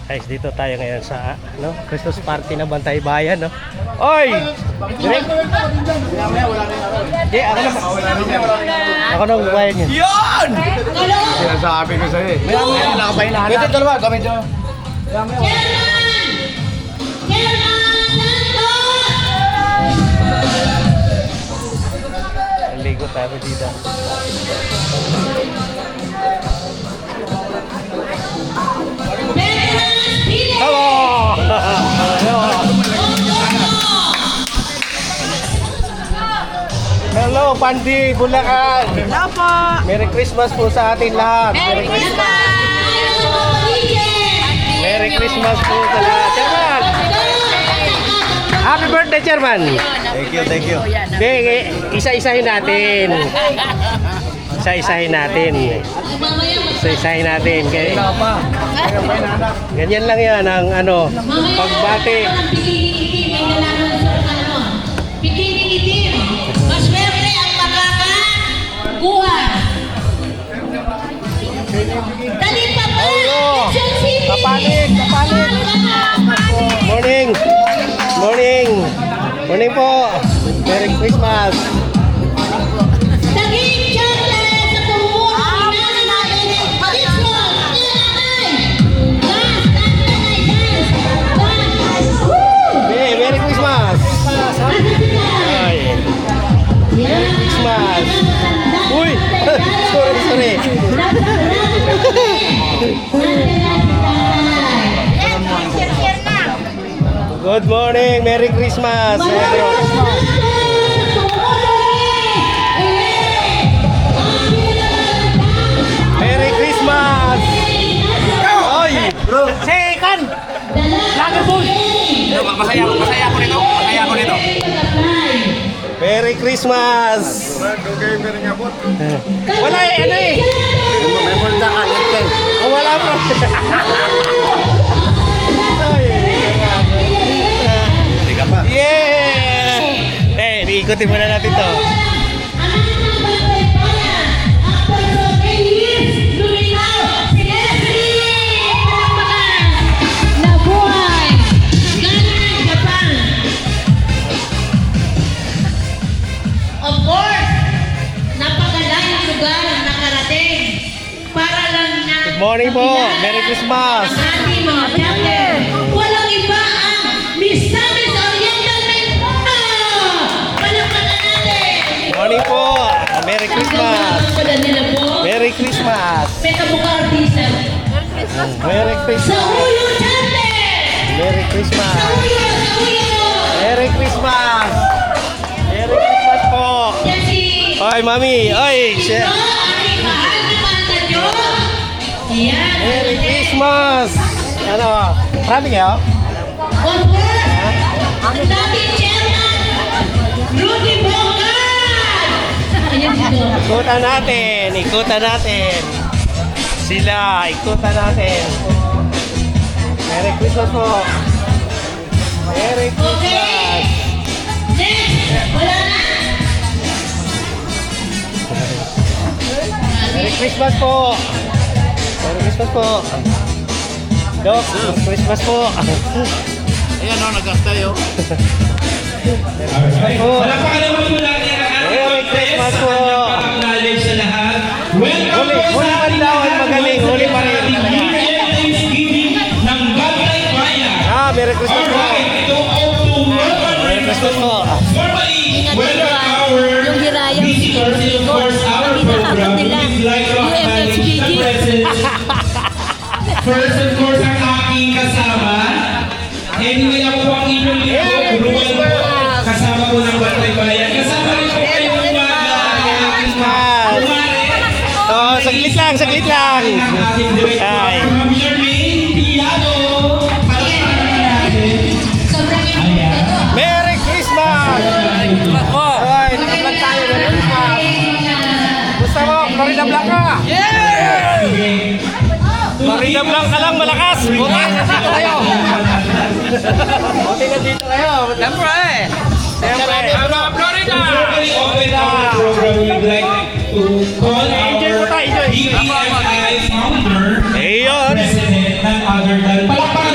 Guys, dito tayo ngayon sa Christmas party na Bantay Bayan, no? Oy! Direk! Di, ako na. Ako na magbayan yun. Yun! Sinasabi ko sa'yo eh. May nakabahin lahat. Ito dalawa, gawin dyan. Ligo tayo dito. Hello! Hello, Pandi, Bulacan! Hello po! Merry Christmas po sa atin lahat! Merry Christmas! Merry Christmas po sa lahat! Chairman! Happy birthday, Chairman! Thank you, thank you. Hindi, isa-isahin natin. Isa-isahin natin. Isa-isahin natin. Ganyan lang yan ang pagbati. Bikining itim. Maswerte ang makakakuha. Dali pa pa. Kapalit, kapalit. Morning. Morning. Morning po. Merry Christmas. Daging chocolate sa kumuha. Hey, Merry Christmas. Ay. Merry Christmas. Uy! Sorry. Good morning. Merry Christmas. Merry Christmas. Oy! Bro, second. Lager boy. Masaya ako nito. Merry Christmas. Wala eh. May multa ka, Lincoln. Oh, wala bro. Hindi ka pa. Yeah! Ikutin muna natin to. Nabuhay! Galing Japan! Of course, napakalayong lugar ang nakarating para lang na Good morning po. Merry Christmas. ang ating mga chapter. Walang iba ang Misamis Oriental Mindoro! Palakpakan natin! Morning po. Merry Christmas. Pala nila po. Merry Christmas. May kamukha artista. Merry Sa Christmas. ulo chapter! Merry Christmas. Sa ulo! Merry Christmas. Merry Christmas po. Yan si... Oy, mami. Oy, Ito, aking mahal na mahal na Diyos. Yan. Merry Christmas. Marami kayo? Of course, ang dating chairman, Rudy Bongad. Ayan dito. Ikutan natin. Sila, ikutan natin. Merry Christmas po. Merry Okay. Christmas. Next, wala na. Merry Christmas po. Merry Christmas po. Dok, Merry Christmas po. Ayan o, nagas tayo. Palakpakan naman po natin ang ating Merry Christmas po. pag-acknowledge sa lahat. Welcome Huli man daw ay magaling. Huli pa rin. Thanksgiving ng Bantay Bayan. Merry Christmas po. Alright, ito ang welcome Merry Christmas po. formally welcome our Yung hirayang visitors and of course our program. We'd like to acknowledge the presence. First of course ang aking kasama. Anyway, ako po ang inyong lingkod. Ruel po, kasama po ng Bantay Bayan. Kasama rin po kayo ng mga aking kumare. Oh, saglit lang. Ang aking director, Ay. Ma'am Charmaine Piano. Palakpakan natin. Ayan. Merry Christmas. Oy, naka-vlog tayo. Merry Christmas. Gusto mo, Florida Blanca. Okay. Florida Blanca lang malakas. Buti nandito kayo. Buti nandito kayo. Siyempre. Florida! Very open our program. We'd like to call our Enjoy po tayo, enjoy. BPMI founder, Ayun. president, none other than Palakpakan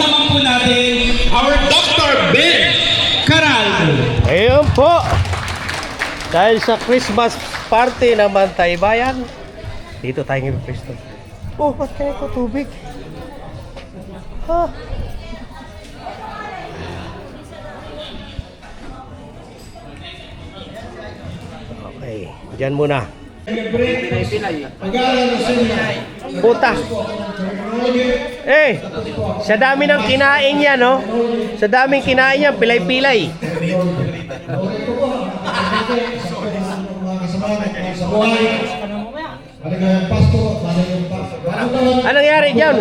Dahil sa Christmas party ng Bantay Bayan, dito tayo ngayon Kristo. Oh, ba't kaya ko tubig? Ha? Okay, dyan muna. Puta. Sa dami ng kinain niya, no? Sa daming kinain niya, pilay-pilay. Anong nangyari dyan?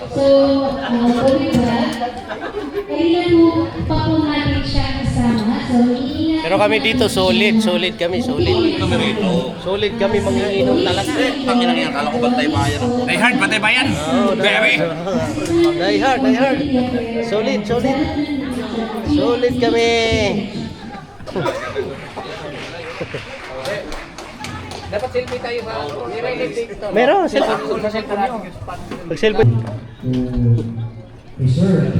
So, balik ba? Kanina po pa po natin siya kasama. So, iingat. Pero kami dito, solid kami, solid. Solid kami mangiinom talaga. Tangin lang yan, kala ko Bantay Bayan. Die hard, Bantay Bayan. Baby. Die hard. Solid. Solid kami. Dapat selfie tayo ba? Meron, cellphone. Mag-cellphone.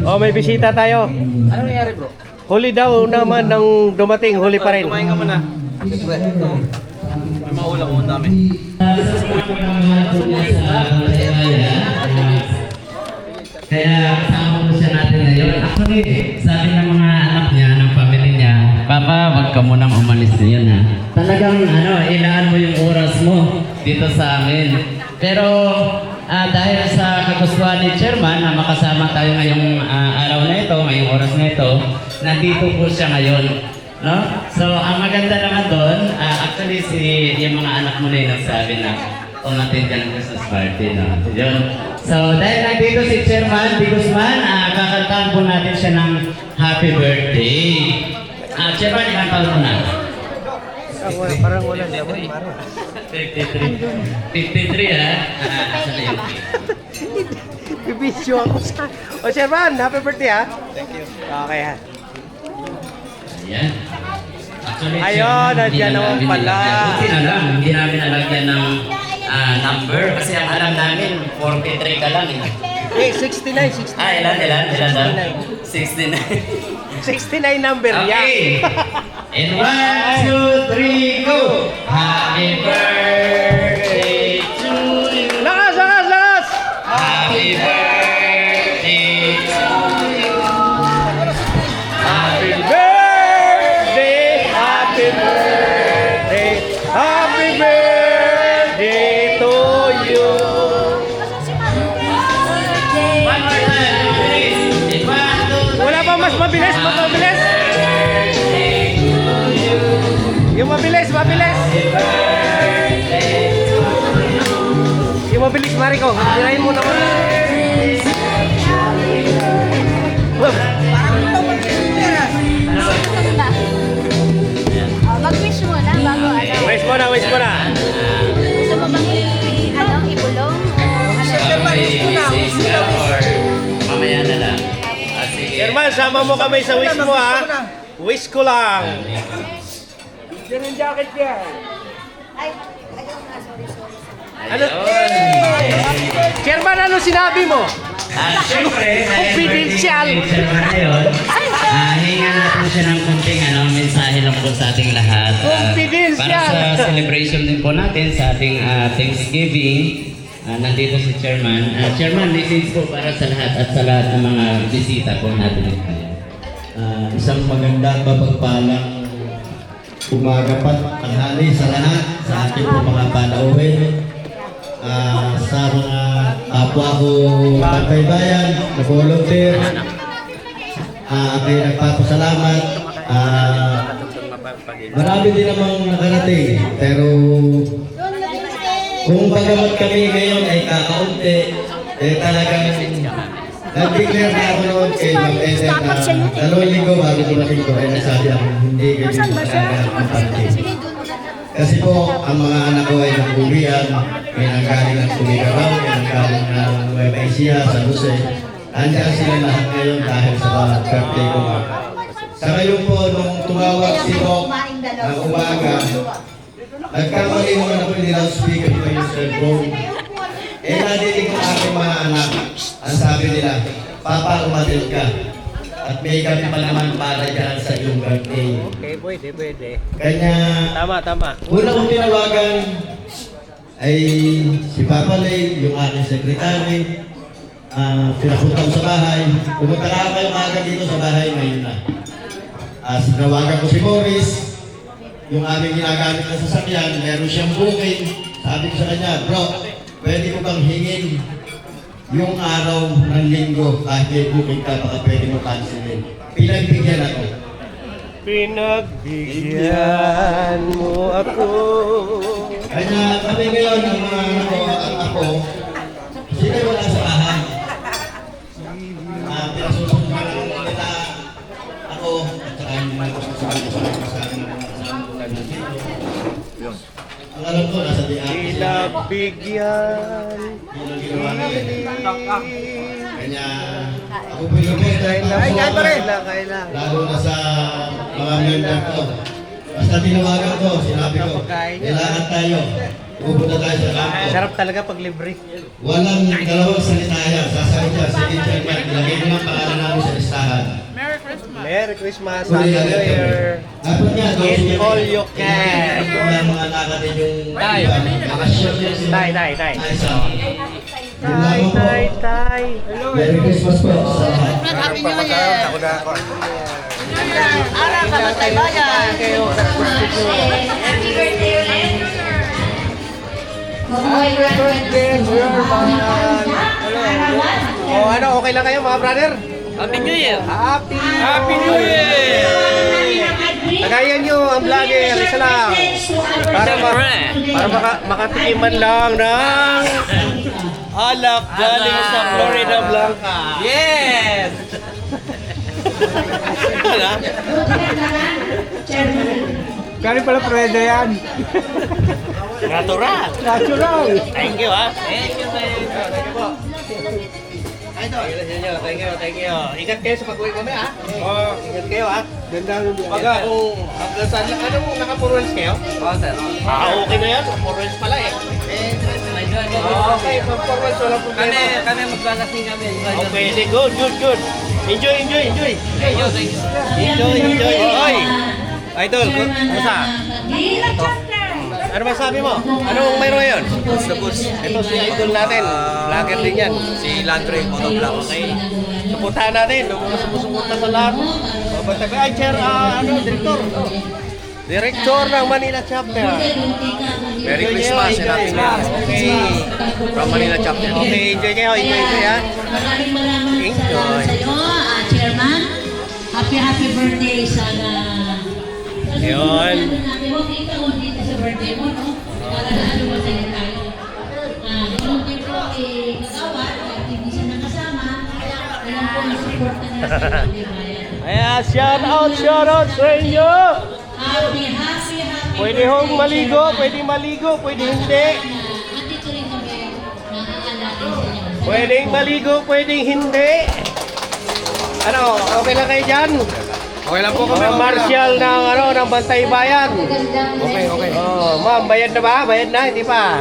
Oh, may bisita tayo. Ano nangyari bro? Huli daw naman nang dumating, huli pa rin. Kumain ka muna. Siyempre. May maulang mo dami. Kaya kasama po siya natin ngayon. Actually, sabi ng mga anak niya, ng family niya, Papa, wag ka munang umalis ngayon ha. Talagang ilaan mo yung oras mo dito sa amin. Pero dahil sa kagustuhan ni Chairman na makasama tayo ngayong araw na ito, ngayong oras na ito, nandito po siya ngayon. No? So, ang maganda naman doon, actually yung mga anak mo na yung nagsabi na umatin ka ng Christmas party. No? Yun. So, dahil nandito si Chairman Di Guzman, kakantahan po natin siya ng happy birthday. Chairman, ilang taon mo na? Parang wala naman, parang. 53 ha? Asa na yun? Bibisyo ako sa... O, Sherman, happy birthday ha? Thank you. Okay ha. Ayan. Actually, Ayun, Chairman, nandiyan hindi naman namin pala. nilagyan. Buti na lang, hindi namin nalagyan ng number. Kasi ang alam namin, 43 ka lang eh. 69. Ilan daw? 69. 69 number yan. Okay. And 1, 2, 3, go! Happy birthday to you. Lakas! Happy birthday to you. Happy birthday! Happy birthday! Happy birthday to you! One more time, please. 1, 2, 3, Wala pa mas mabilis? Yung mabilis! Yung mabilis, Mariko. Hirahin mo naman. Mag-wish mo na bago ano. Wish mo na. Gusto mo bang ibulong? mamaya na lang. Sige. Sherman, sama mo kami sa wish mo ha. Wish ko lang. Yan ang jacket niya. Ay, ayaw nga, sorry. Ano? Sherman, ano sinabi mo? Siyempre, Confidential. hinga natin siya ng konting mensahe lang po sa ating lahat. Confidential. Para sa celebration din po natin sa ating Thanksgiving. Nandito si Chairman. Chairman, message po para sa lahat at sa lahat ng mga bisita po natin. Isang magandang mapagpalang umaga pat tanghali sa lahat sa ating po mga panauhin. Sa mga kapwa ko Bantay Bayan na volunteer, ako'y nagpapasalamat. Marami din namang nakarating, pero kung bagamat kami ngayon ay kakaunti, talagang nag-declare na ako noon kay Ma'am Eden na dalawang linggo bago dumating ko ay nagsabi ako hindi kayo ang party. Kasi po, ang mga anak ko ay nag-uwian, may nanggaling ng Tumigabaw, may nanggaling ng Nueva Ecija, San Jose. Andiyan sila lahat ngayon dahil sa birthday ko. Sa ngayon po, nung tumawag si Bob ng umaga, nagkamali naman ako nila speaker ko yung cellphone. Nadinig ko aking mga anak. Ang sabi nila, Papa, umatil ka. At may kami pa naman para dyan sa iyong birthday. Okay, pwede. Kanya, Tama. una kong tinawagan ay si Papa Lay, yung aking sekretary. Pinapunta ko sa bahay. Pumunta na ako kayo maaga dito sa bahay ngayon na. Sinawagan ko si Morris, yung aming ginagamit na sasakyan, meron siyang booking. Sabi ko sa kanya, bro, pwede ko bang hingin yung araw ng linggo kahit may booking ka, baka pwede mo cancelin. Pinagbigyan ako. Pinagbigyan mo ako. Kanya kami ngayon, ang mga anak ko at ako, sila wala sa bahay. Pinasusunod na lang nila ako at saka yung mga gusto sa akin ng mga kasama ko lang dito. Ang alam ko, nasa di akin sila. Pinagbigyan. Yun ang ginawa nila. Kanya ako pinupos dahil lalo na sa mga member ko. Basta tinawagan ko, sinabi ko, kailangan tayo. Pupunta tayo sa kampo. Sarap talaga pag libre. Walang dalawang salita yan. Sasabi niya, sige chairman, ilagay mo ng pangalan namin sa listahan. Merry Christmas, Happy New Year. Dapat nga, Eat all you can. Yung mga nakatin yung mga short yan sila. Tay. Ay, sa yung laro po. Tay. Merry Christmas po sa lahat. Happy New Year! Ara, kamatay bayan! Happy birthday ulit. Oh, ano, okay lang kayo mga brother? Happy New Year! Happy New Year! Tagayan nyo ang vlogger, isa lang. Para makatikiman lang ng alak galing sa Florida Blanca. Yes! Kani pala pwede yan. Natural. Thank you, ha? Thank you po. Thank you. Ingat kayo sa pag-uwi kami, ha? Ingat kayo, ha? Ganda ng Pagka kung hanggang saan lang, ano naka purwels kayo? Oo, sir. Okay na yan, purwels pala eh. Okay, purwels walang problema. Kami maglalasing kami. Okay, good. Enjoy. Enjoy. Oy! Idol, kumusta? Ano masabi mo? Anong mayroon ngayon? Ito si idol natin. Vlogger din yan. Si Landry Motovlog. Okay. Suportahan natin. Yung mga sumusuporta sa lahat. Ay, chair, director. Director ng Manila Chapter. Merry Christmas and Happy New Year. Okay. From Manila Chapter. Okay, enjoy kayo. Enjoy, ha? Maraming salamat sa iyo, Chairman. Happy birthday sana. Yun. Huwag ikaw dito sa birthday mo, no? Para ano ba tayo tayo? Volunteer po kay Kagawad, at hindi siya nakasama. Alam po ang support na nila sa Bayan. Ayan, shout out sa inyo. Happy Pwede hong maligo, pwede hindi. Andito rin kami naaalala sa inyo. Pwedeng maligo, pwedeng hindi. Ano, okay lang kayo dyan? Okay lang po kami. Mga martial ng Bantay Bayan. Okay. Oh, ma'am, bayad na ba? Bayad na, hindi pa.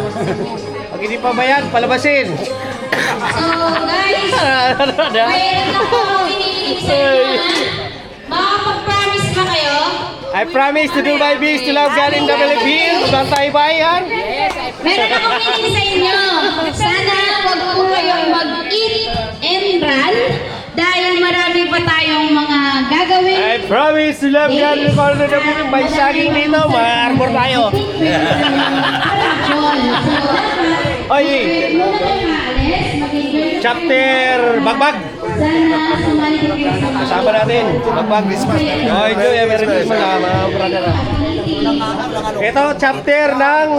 Pag hindi pa bayad, palabasin. So guys, mayroon na po akong iniinig sa inyo. Makapag-promise ba kayo? I promise to do my best to love God in the Philippines, Bantay Bayan. Meron akong iniinig sa inyo. Sana wag po kayong mag-eat and run dahil marami pa tayong mga gagawin. I promise to love God in the Philippines. May saging dito, ma-armor tayo. Oy, chapter Bagbag. Sana sumali kayo sa mga Kasama natin. Bagbag Christmas. Oy, enjoy. Merry Christmas mga brother. Ito, chapter ng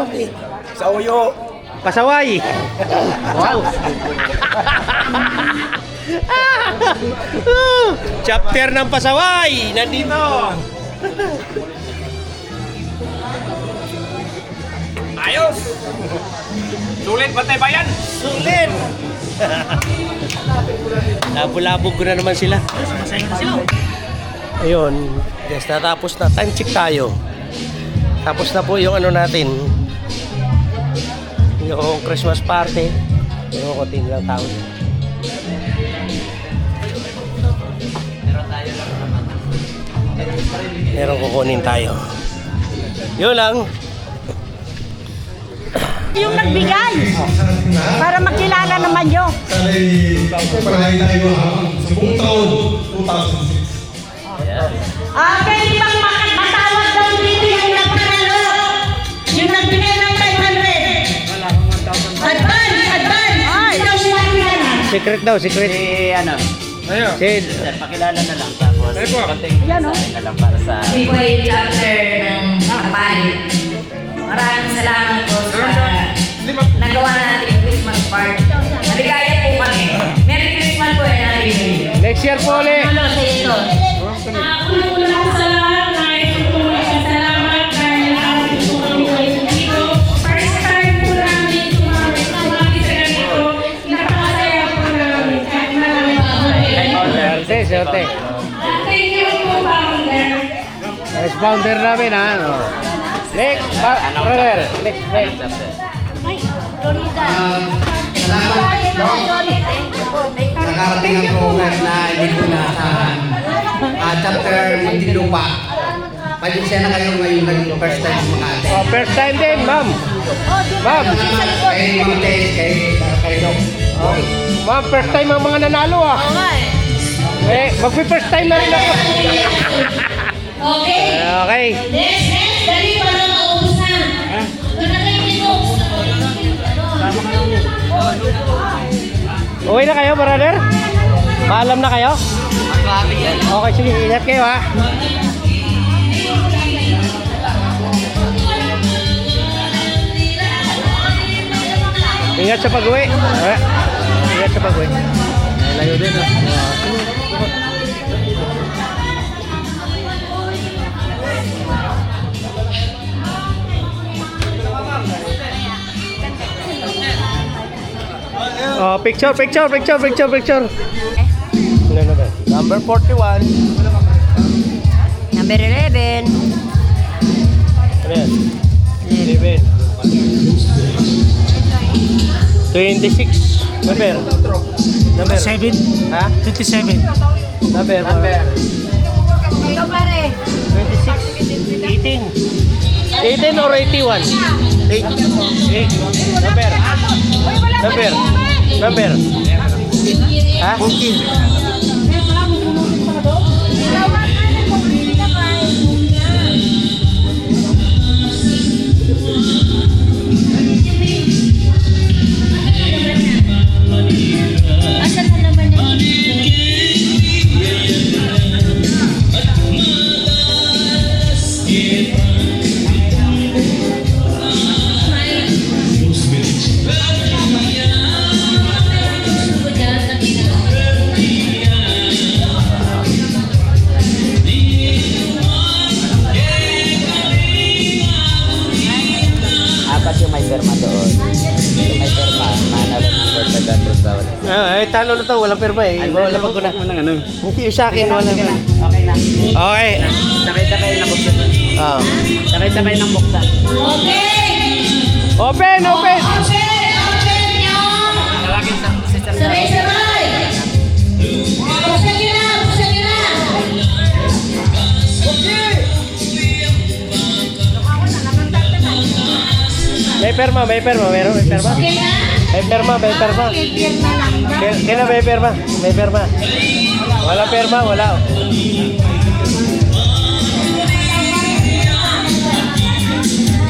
Sa Uyo. Pasaway. Wow. Chapter ng Pasaway. Nandito. Ayos! Sulit, Bantay Bayan! Sulit. Labog ko na naman sila. Ayun. Yes, natapos na. Time check tayo. Tapos na po yung ano natin. Yung Christmas party. Yung konting lang tao. Meron tayo Meron kukunin tayo. Yun lang. Yung nagbigay. Para makilala naman nyo. Sana'y parahay tayo sa buong taon, 2006. Pwede bang matawag daw dito yung napanalo? Yung nagbigay ng 500. Advance! Ikaw siya makilala. Secret daw, secret. Si Sir, pakilala na lang. Tapos, konting mensahe na lang para sa... Kami po ay chapter ng Kapalit. Maraming salamat po sa nagawa natin yung Christmas party. Maligaya po kami. Merry Christmas po eh, natin. next year po ulit. Ano sa ito? Una po sa lahat, nais ko po magpasalamat dahil nakapit po kami kayo dito. First time po namin sumali sa ganito. Napakasaya po namin. Kahit marami pa po. Serte. Thank you po, Founder. Next founder namin ha. No. Next, brother. Next. Nakarating ang program na hindi ko naasahan. Chapter Muntinlupa. Pasensya na kayo ngayon naging first time sa mga ate. Oh, first time din, ma'am. Ma'am. Kay Ma'am Tess, kay Doc. Oh, ma'am, first time ang mga nanalo ah. Magpi-first time na rin ako. Okay. Okay. Next, dali para maubos na. Doon na kayo dito. Uwi na kayo, brother? Paalam na kayo? Okay, sige. Ingat kayo ha. Ingat sa pag-uwi. Ingat sa pag-uwi. Layo din ha. Oh, picture. Number 41. Number 11. Ano yan? 11. 26. Number 7. Ha? 27. Number. Ikaw pare. 26. 18. 18 or 81? 8. Number. Ha? 14. Asan na naman yun? Apat yung may perma doon. Yung may perma, manalo ng Porta Gandros daw. Talo na to. Walang perma eh. Wala pag ko na. Hindi yung sa akin. Wala Okay na. na. Okay na. Okay. Sakay-sakay na buksan. Oh. Sakay-sakay ng buksan. Okay! Open! Open nyo! Tawagin sa sister na. Sabay-sabay! Buksan nyo na! May perma. Meron may perma. Okay na? May perma. Kailan may perma? Wala perma, wala.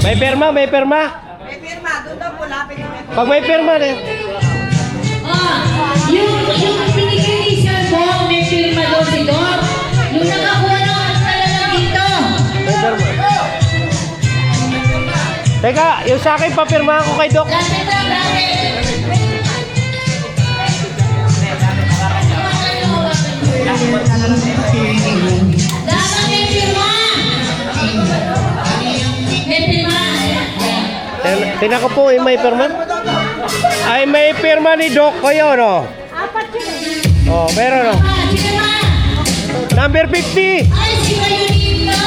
May perma. Pag may perma na. Yung binigay ni Sir Dong, may firma daw si Dong. Yung nakakuha ng talaga dito. May perma. Teka, yung sa akin papirmahan ko kay Doc. Dati. Dapat may firma. May firma. Tingnan ko po, may perma? Ay, may perma ni Doc ko yun, no? Oh, meron, no? Sino na? Number 50! Ay, si kayo dito.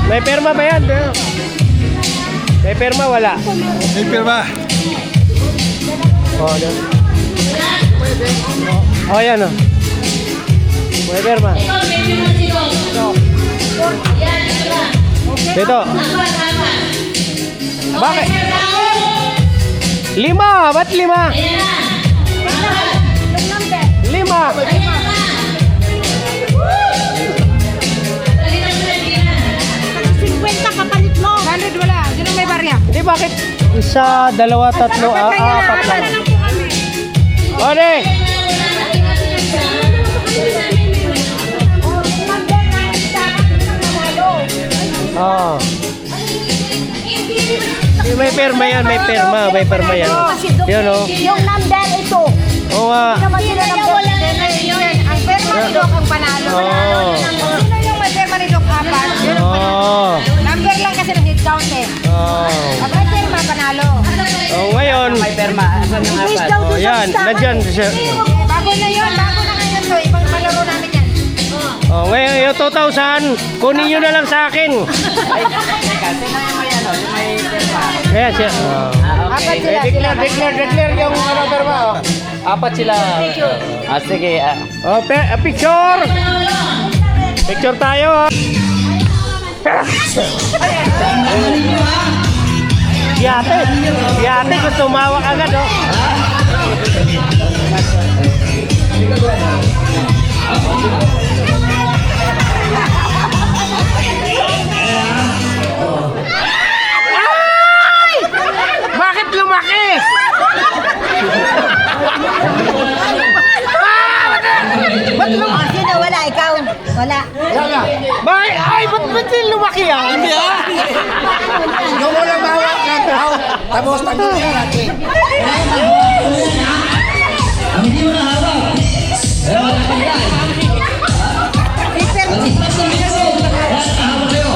May perma ba yan? May perma, wala. May pirma. Oh, ano? Oh, yan, oh. May perma. Ikaw, medyo na sino. Yan, ito na. Dito. Apat. Bakit? Okay, sir, Raul. 5! Ba't 5? Ayan na. Apat. 5! Ayan na. Dali na sila, hindi na. 50 kapalit mo. 100 wala. Yun ang may barya. Hindi, bakit? 1, 2, 3, 4, 4 lang. Ode! Oo. May perma yan, may perma. May perma yan. Yun, oh. Yung number ito. Oo nga. Naman sila ng wala na yun. Ang perma ni Doc ang panalo. Oo. Sino yung may perma ni Doc apat? Yun ang panalo. Oo. Number lang kasi ng hit count eh. Oo. Ang may perma panalo. Oh, ngayon. May perma. Asan ang Please apat? daw Oh, doon sa yan. listahan. Nandyan siya. Bago na yun. Bago na ngayon to. Ibang palaro namin yan. Oh, ngayon yung 2,000, kunin nyo na lang sa akin. Kasi na yung may ano, yung may perma. Ayan siya. Oh. Apat sila. Declare yung ano perma. Oh. Apat sila. Sige. Oh, picture! Picture tayo. Oh. Yate gusto umawak agad. Oh. Bakit lumaki? Ba't lumaki? Sino? Wala. Ikaw. Wala. Bakit? Ay, ba't din lumaki yan? Hindi ah. Yung walang bawat na tao, tapos tagulin natin. Hindi mo na hawak. Pero wala ka yan. Pag-ispas ng minuto, lahat hawak kayo.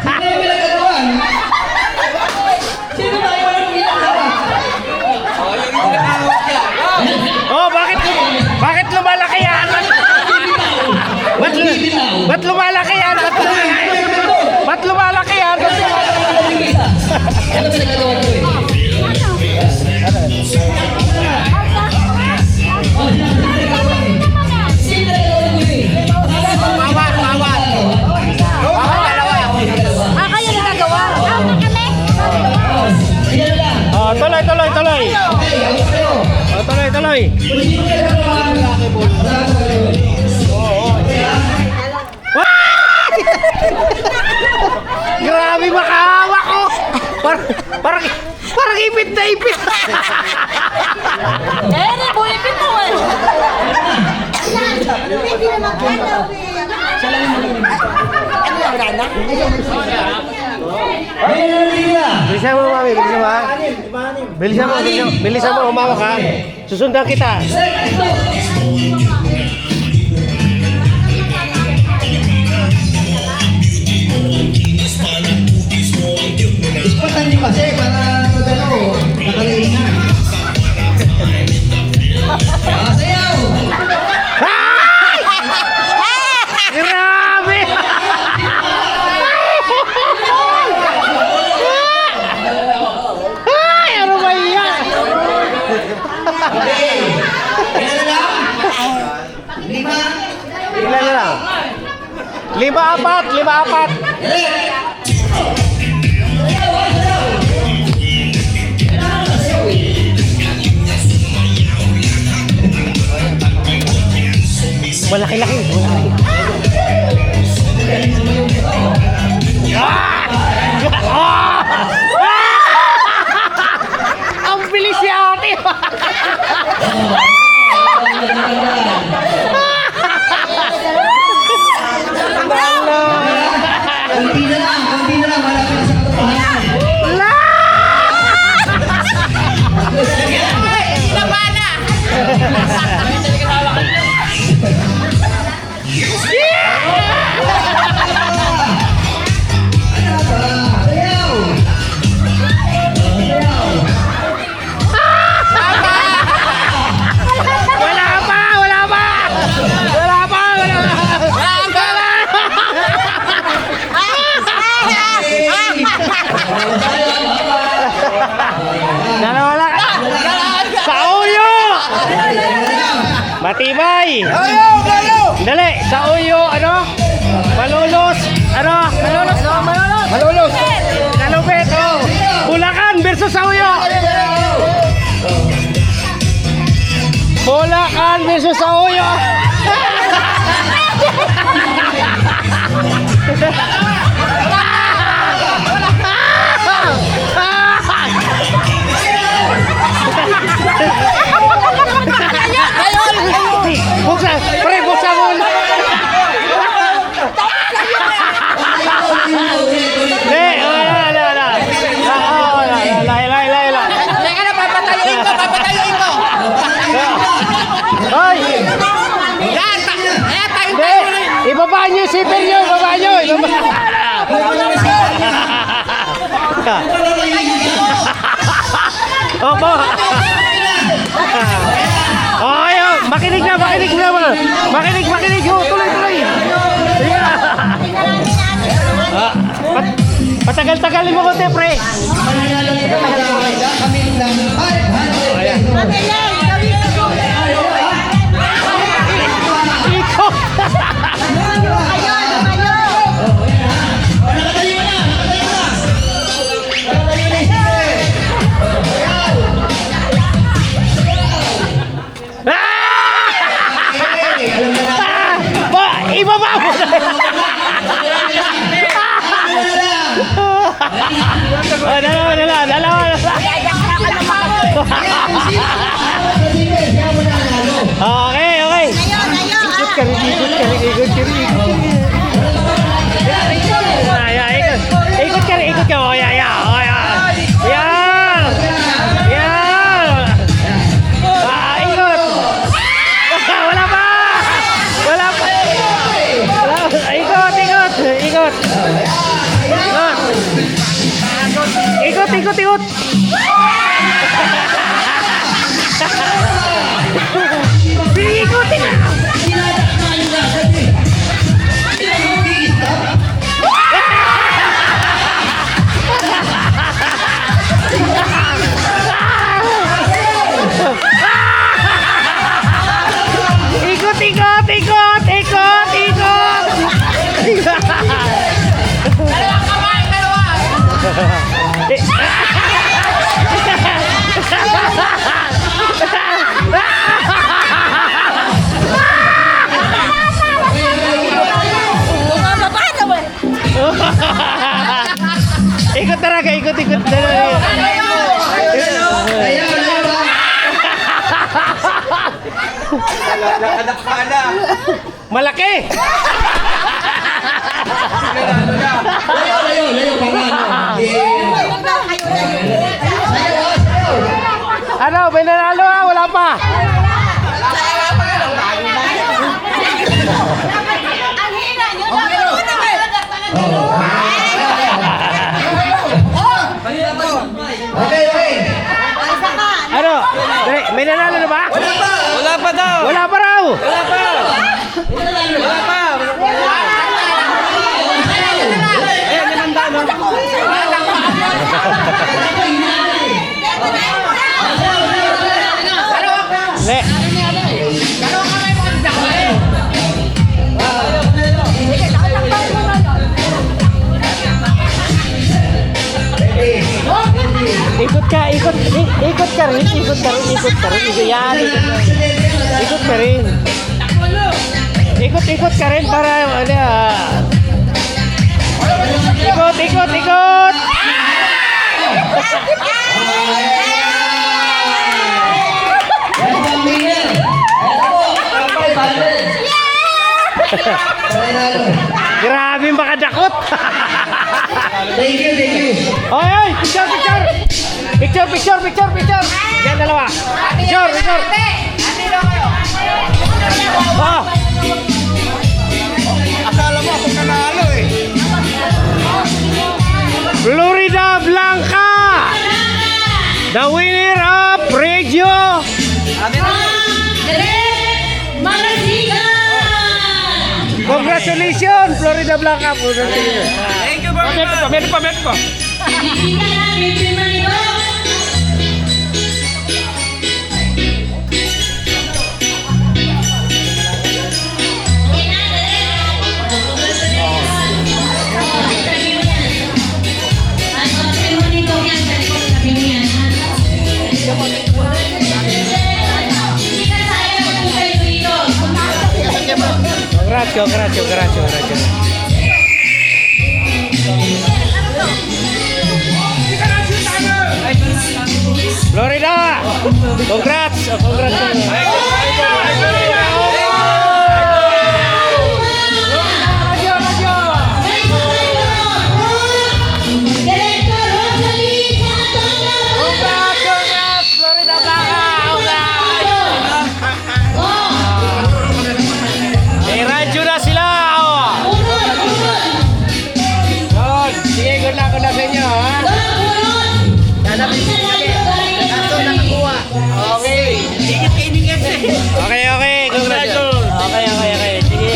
Sino yung pinagkagawan? Sino ba yung walang pinagkagawan? Oh, bakit lumalaki yan? Ba't lumalaki yan? Ba't lumalaki yan? Ano pinagkagawan ko eh? Ah, kayo nagagawa. Oh, tuloy. Oh, tuloy. Grabe makahawak ko. Parang ipit na ipit. Eh, hindi po ipit mo eh. Hindi naman kaya. Ano yung rana? Bilisan mo, mami. Bilisan mo. Umawak ka. Susundan kita. Ispatan niyo kasi para magano, nakaliin na. Sayaw! Grabe! Ay, ano ba yan? Ilan na lang? 5-4. Malaki-laki. Ang bilis si ate. Konti na lang, malapit na sa katotohanan. Matibay! Dali, sa uyo, ano? Malulos, ano? Malulos! Kalupit, oh! Bulacan versus sa uyo! Bulacan versus sa uyo! Buksan! Pre, buksan mo! Wala. Teka na, papatayuin ko. Hoy! Yan, Hindi! Ibaba niyo yung sipin niyo! Ibaba niyo! Opo! Okay, oh, makinig na! Makinig! Oh, tuloy! Sige na! Patagal-tagalin mo konti, pre! Ayan. Ikaw! Ibaba mo na! Dalawa. Okay. Ikot ka rin. Ikot ka. Oh, yeah. Ikot. Wala pa. Ikot. Sige, ikutin na. Ikot. Ikot talaga, ikot. Malaki! Ano, may nanalo ha? Wala pa! Ano? May nanalo na ba? Wala pa daw! Wala pa raw! Ayan, limandaan mo. Le. Ikot ka rin. Ikot ka rin. Yan. Ikot ka rin. Ikot ka rin para Ikot. Grabe makadakot. Thank you. Oy, picture. Yan dalawa. Picture. Oh. Akala mo ako nanalo eh. Florida Blanca, the winner of Radio. Congratulations, Florida Blanca. Thank you very much. Pamit pa. Florida! Congrats! Director Rosalie Florida May radyo na sila! Sige, good luck sa inyo, ha? Okay, congrats. Okay. Sige.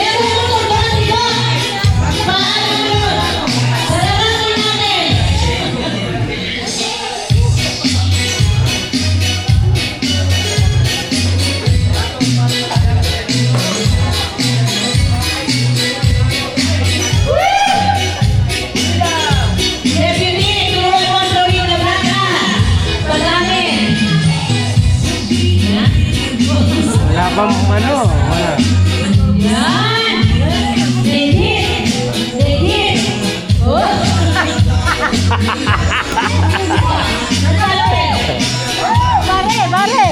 Wala bang wala. Yan! Legit! Oh! Bare!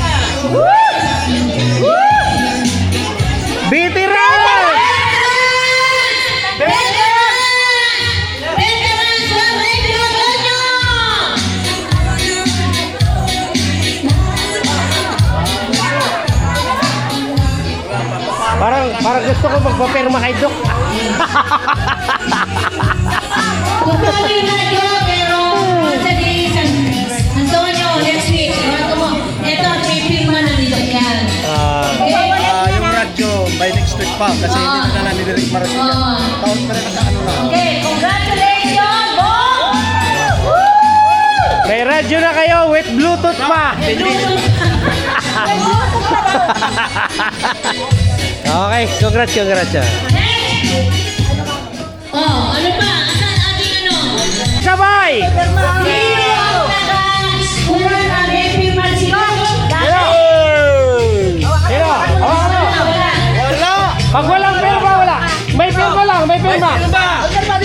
Veteran! Parang gusto ko magpapirma kay Doc. Tutuloy na yun, pero sa di San Antonio, next week. Ito, may firma na nito yan. Okay? Yung radyo by next week pa kasi hindi na ni Direk Marasin. Taon pa rin nakaano na. Okay, congratulations, Bong! May radyo na kayo with Bluetooth pa. Okay, congrats. Next! Oh, ano pa? Asan ating ano? Sabay! Sino ang naka-score ang happy man si Coach? Sino? Wala! Pag walang pirma, wala. May pirma lang, may pirma.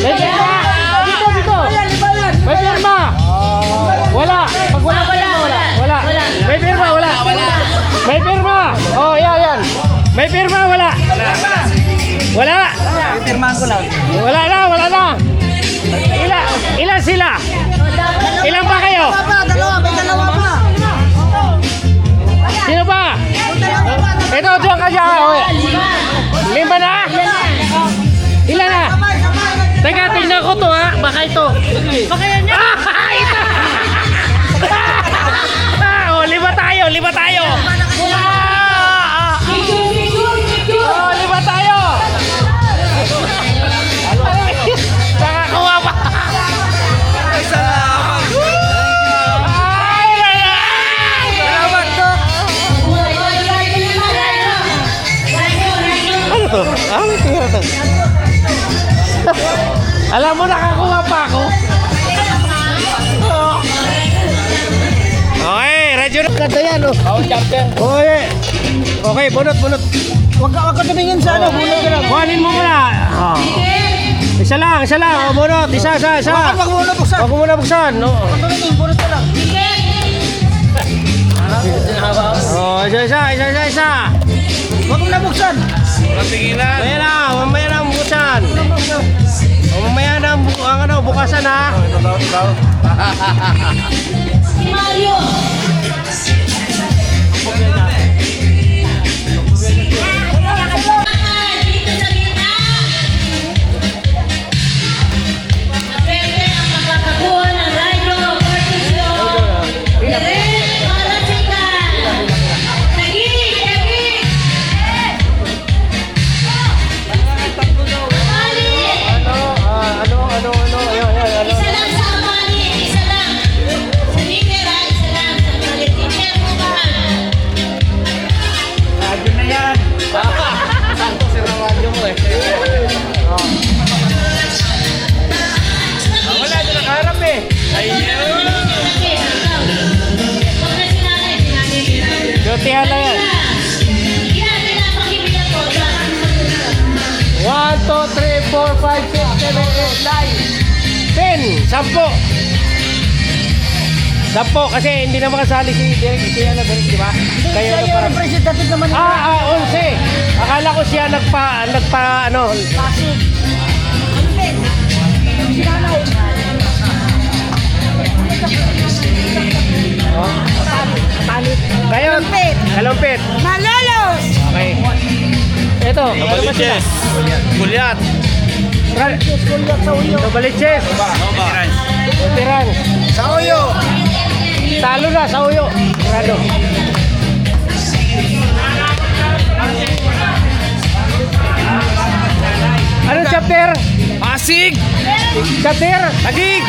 Dito. May pirma. Wala. Pag walang pirma, wala. May pirma, wala. May pirma. Oh, yan. May pirma, wala. Wala. Pirmahan ko lang. Wala na. Ilan sila? Ilan pa kayo? May dalawa pa. Sino pa? Ito, diyan ka dyan. Lima na? Ilan na? Teka, tingnan ko to, ha? Baka ito. Baka yan yan. Ito! Lima tayo. Lima tayo. Nakakuha pa. Ano to? Ano tingnan to? Alam mo, nakakuha pa ako. Okay, radyo na. Ganda yan, oh. Okay, bunot. Huwag ka tumingin sa ano. Kuhanin mo muna. Isa lang. O, bunot. Isa. Huwag mo na buksan. Huwag mo muna buksan. No? Tumingin, bunot ka lang. Isa. Huwag mo na buksan. Mamaya na ang buksan. Mamaya na ang bukasan, ha? Si Mario! Dito sa gitna! Pwede ang makakakuha ng radyo Cortesio Direk Marasigan! Tagig! Amali! Isa lang sa Amali! Isa lang! Sa Nikera, isa lang sa Amali! Tinir mo ba? Radyo na yan. Santo si radyo mo eh. Wala, ito nakaharap eh. Jotihan na yan. 1, 10 kasi hindi na makasali si Derek. Siya na Derek, di ba? Kaya Kaya yung representative naman nila. 11. Akala ko siya nagpa ano. Pasig. Sinanaw. Palit. Kayo, Kalumpit. Malolos! Okay. Ito, ano ba sila? Gulyat. Kulyat sa uyo. Novaliches. Veteran. Sa uyo! Talo na sa uyo. Rado. Anong chapter? Pasig! Chapter? Tagig!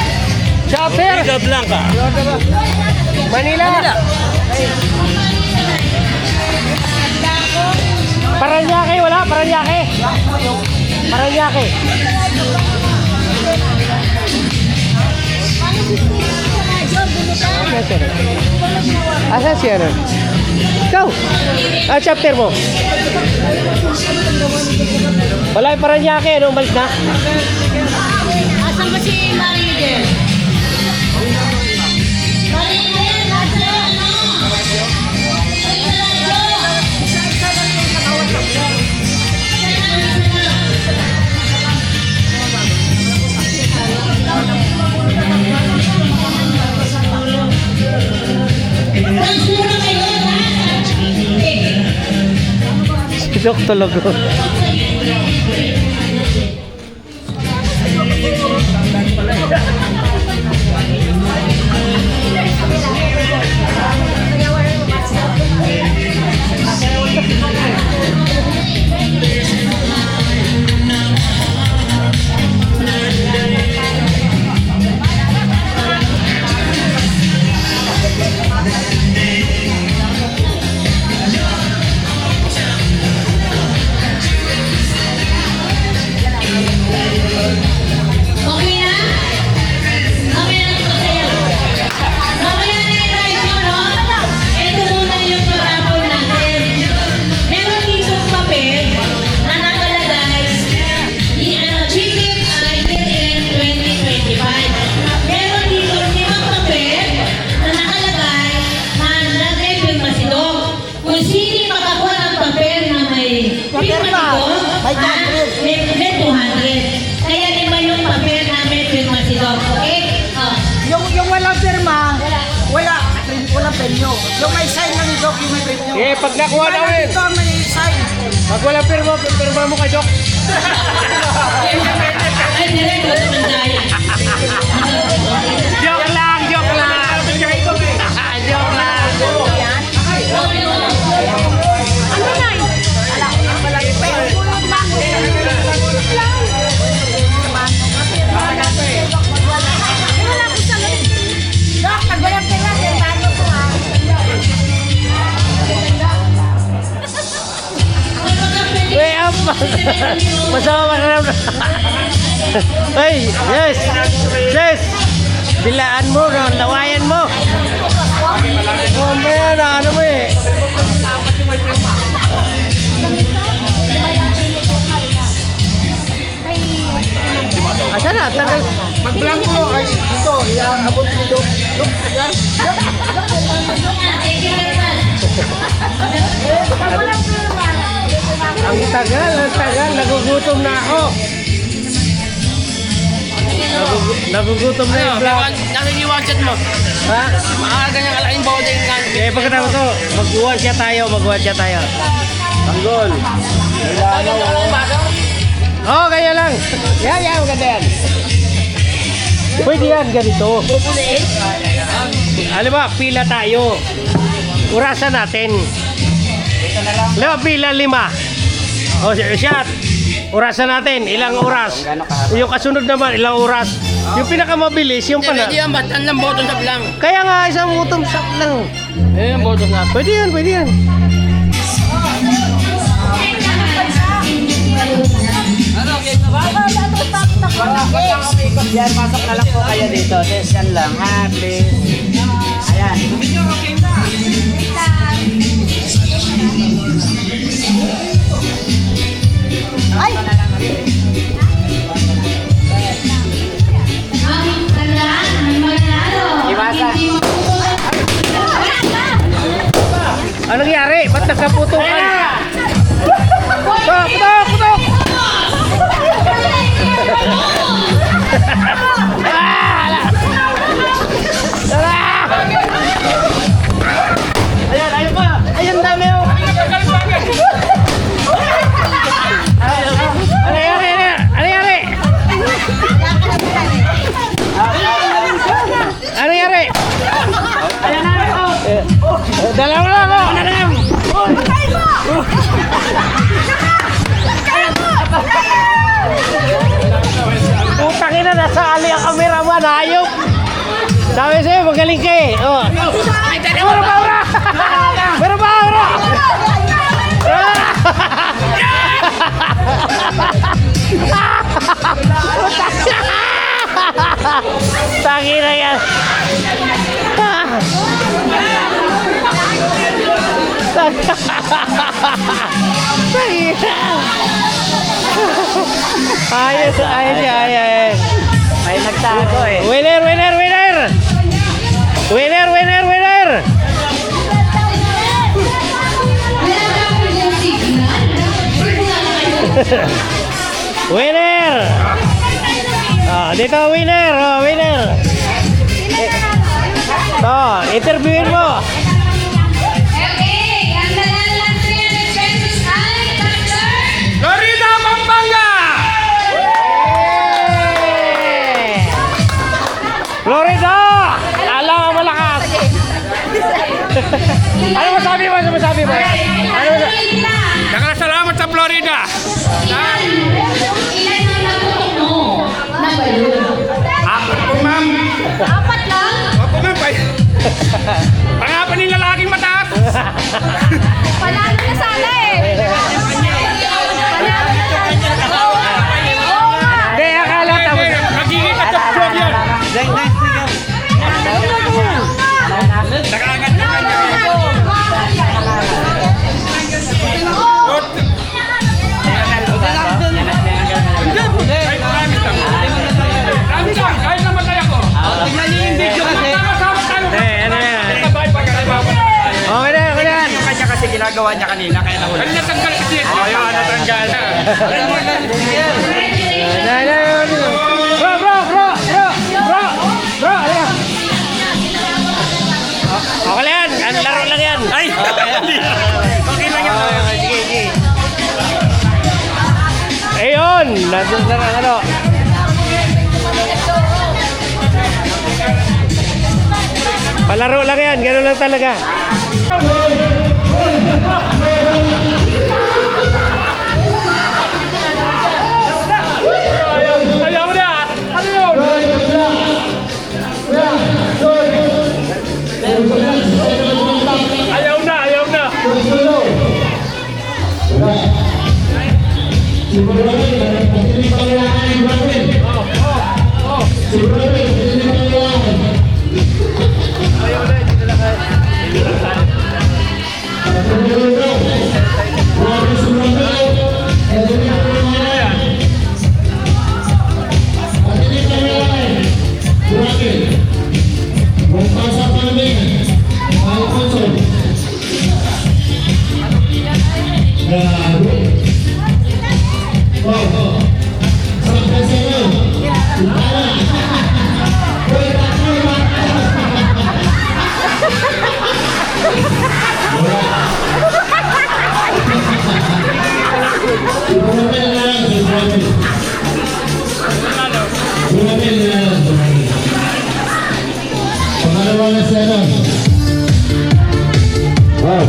Chapter? Liga Blanca. Manila. Paranaque, wala? Paranaque? Paranaque. Asan siya nun? Ikaw? Chapter mo? Wala yung Paranaque, ano? Umalis na? Asan ba si Maridel? Maridel, nasa ano? Joke tulog ko. Okay na? Okay na ito sa'yo. Mamaya na yung rice mo, no? Ito muna yung parapol natin. Meron dito papel na nakalagay Chicken Idol in 2025. Meron dito 5 papel na nakalagay na nag-review si Dok. Kung sino makakuha ng papel na may pirma ni Dok, may 200. Kaya 5 yung papel na may pirma si Dok. Okay? Oh. Yung walang pirma, walang premyo. Yung may sign na ni Doc, yung may premyo. Eh, pag nakuha namin. Dito ang may sign. Pag wala pirma mo kay Doc. Ay, direct ko naman dahil. Joke lang, joke lang. Joke lang. Doc, pag walang pirma, bago ko ha. Way up! Masama. Hey, yes! Yes! Bilaan mo, lawayan mo! Mamaya na, ano mo eh? Asan na? Tagal. Mag-blanco ay dito, iaabot ni Doc. Doc, yan. Thank you very much. Ang tagal. Nagugutom na ako. Nagugutom na yung vlog. Nakiniwatchat mo. Ha? Maaga niyang alaking bawdeng nga. Eh, pagkatapos to, mag-uwan siya tayo. Tanggol. Oh, kaya lang. Yan, maganda yan. Pwede yan, ganito. Alam ba, pila tayo. Urasan natin. Alam ba, pila 5. O, shot. Urasan natin, ilang oras. Yung kasunod naman, ilang oras. Yung pinakamabilis, yung pala. Pwede yan, ba't ang bottom sa lang? Kaya nga, isang bottom shot lang. Eh, yung bottom na. Pwede yan. Yan, pasok na lang po kayo dito. Yan lang, ha, please. Ayan. Ang Ano nangyari? Ba't nagkaputukan? Putok! Putok! Putok! Ayan, ayun pa! Ayun, dami oh! Ano nangyari? Ano nangyari? Ano nangyari? Dalawa lang ako! Ano lang? Putang ina, nasa ali ang kameraman, hayop! Sabi sa'yo, magaling ka eh! Oh. Meron pa, ora! Meron pa, ora! Tangi na yan! Ayos, ayos, ayos. Ay, nagtago eh. Winner, winner, winner! Winner, winner, winner! Winner! Ah, dito winner, oh, winner. Interviewin mo. Okay, ang dalalan lang 300 pesos ay Dr. Florida, Pampanga! Florida! Alam ang malakas. Ano masabi mo? Ano masabi mo? Ano masabi? Nakasalamat sa Florida! Ilan ang nakutok mo na balon? Apat po, ma'am. Apat lang? Opo, ma'am. Pangapan ng lalaking mataas. Panalo na sana eh. Panalo na sana. Oo nga. Hindi, akala tapos. Magiging katapos yan. Nakaangat na kanya. Kahit namatay ako. Tignan niyo yung video kasi. Ano yan? Okay na, okay na. Yung kanya kasi ginagawa niya kanina kaya nahuli. Ano natanggal kasi? Oo, natanggal na. Bro, bro, bro, bro, bro, bro, halika. Okay lang yan, ano, laro lang yan. Ay! Okay lang yun. Sige, sige. Ayun, nandun sa ano. Palaro lang yan, gano'n lang talaga. Ayaw na! Ano yun? Ayaw na! Ayaw na! Pangalawa na siya nun. Wow.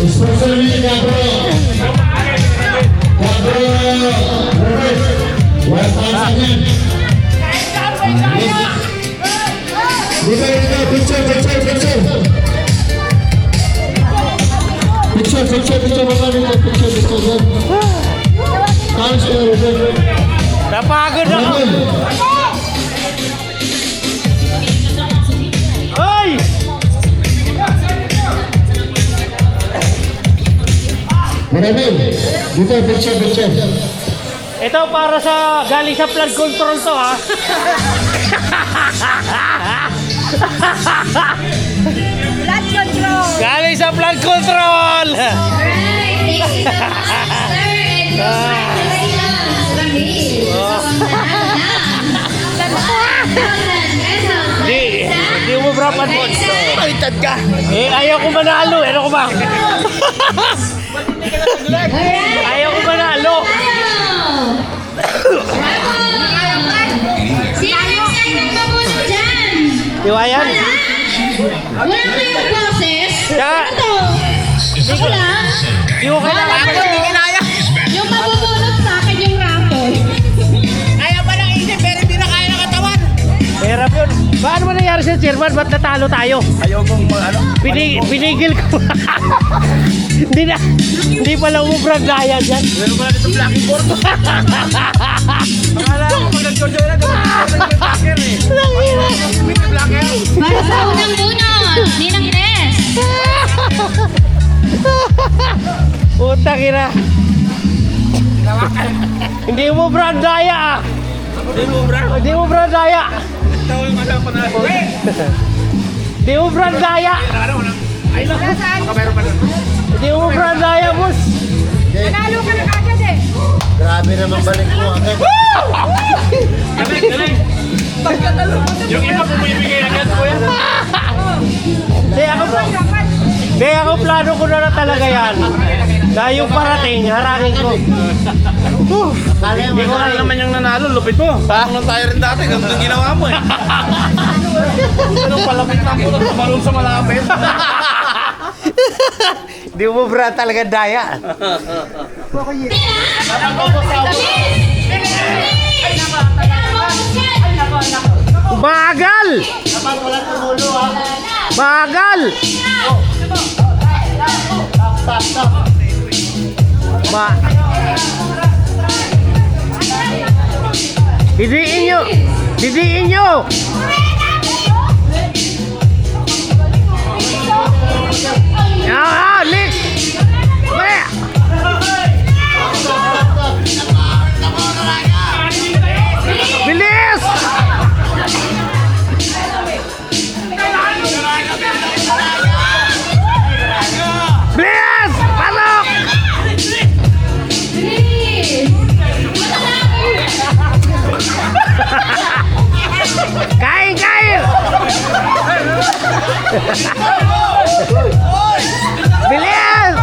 Sponsor ni Gabro. Gabro Robert. 1,000 yan. Dito, picture. Picture, baka dito, picture. Thanks, Robert. Napagod ako. Ay! Maraming. Dito, picture. Ito para sa galing sa flood control to ha. Blood control. Galing sa flood control. Congratulations, Ramil. So, ang nanalo ng 1,000 pesos. Hindi mo bra pa doon. Balitad ka. Eh, ayaw ko manalo. Ano ko ba? Alright. Ayaw ko manalo. Sino next ang nagpapunod dyan? Iwayan. Wala kayong boses? Kaya, Ako lang. di ko kailangan pa. Yung mabubunot sa akin yung raffle. Hirap yun. Paano ba nangyari sa chairman? Ba't natalo tayo? Ayaw kong ano. Pinigil ko. Hindi pala umubrang daya dyan. Meron pala dito blocking board. Akala ko pag nag-jojo na, blocker eh. Blocker. Para sa unang bunot, Ninang Tess. Utang ina. Hindi umubrang daya ah. Hindi umubrang daya. Hindi umubrang daya. Hindi umubrang daya, boss. Nanalo ka na agad eh. Grabe naman balik mo agad. Yung iba bumibigay agad po yan. Hindi ako plano ko na talaga yan. Dahil yung parating, harangin ko. Hindi ko alam naman yung nanalo, lupit mo. Parang tayo rin dati, ganito yung ginawa mo eh. Anong palapit na po, tumalong sa malapit. Di mo bra talaga daya. Bagal! Bagal! Didiin nyo! Didiin nyo! Next! Bilis! Bilis! Pasok! Kain! Kain! Bilis!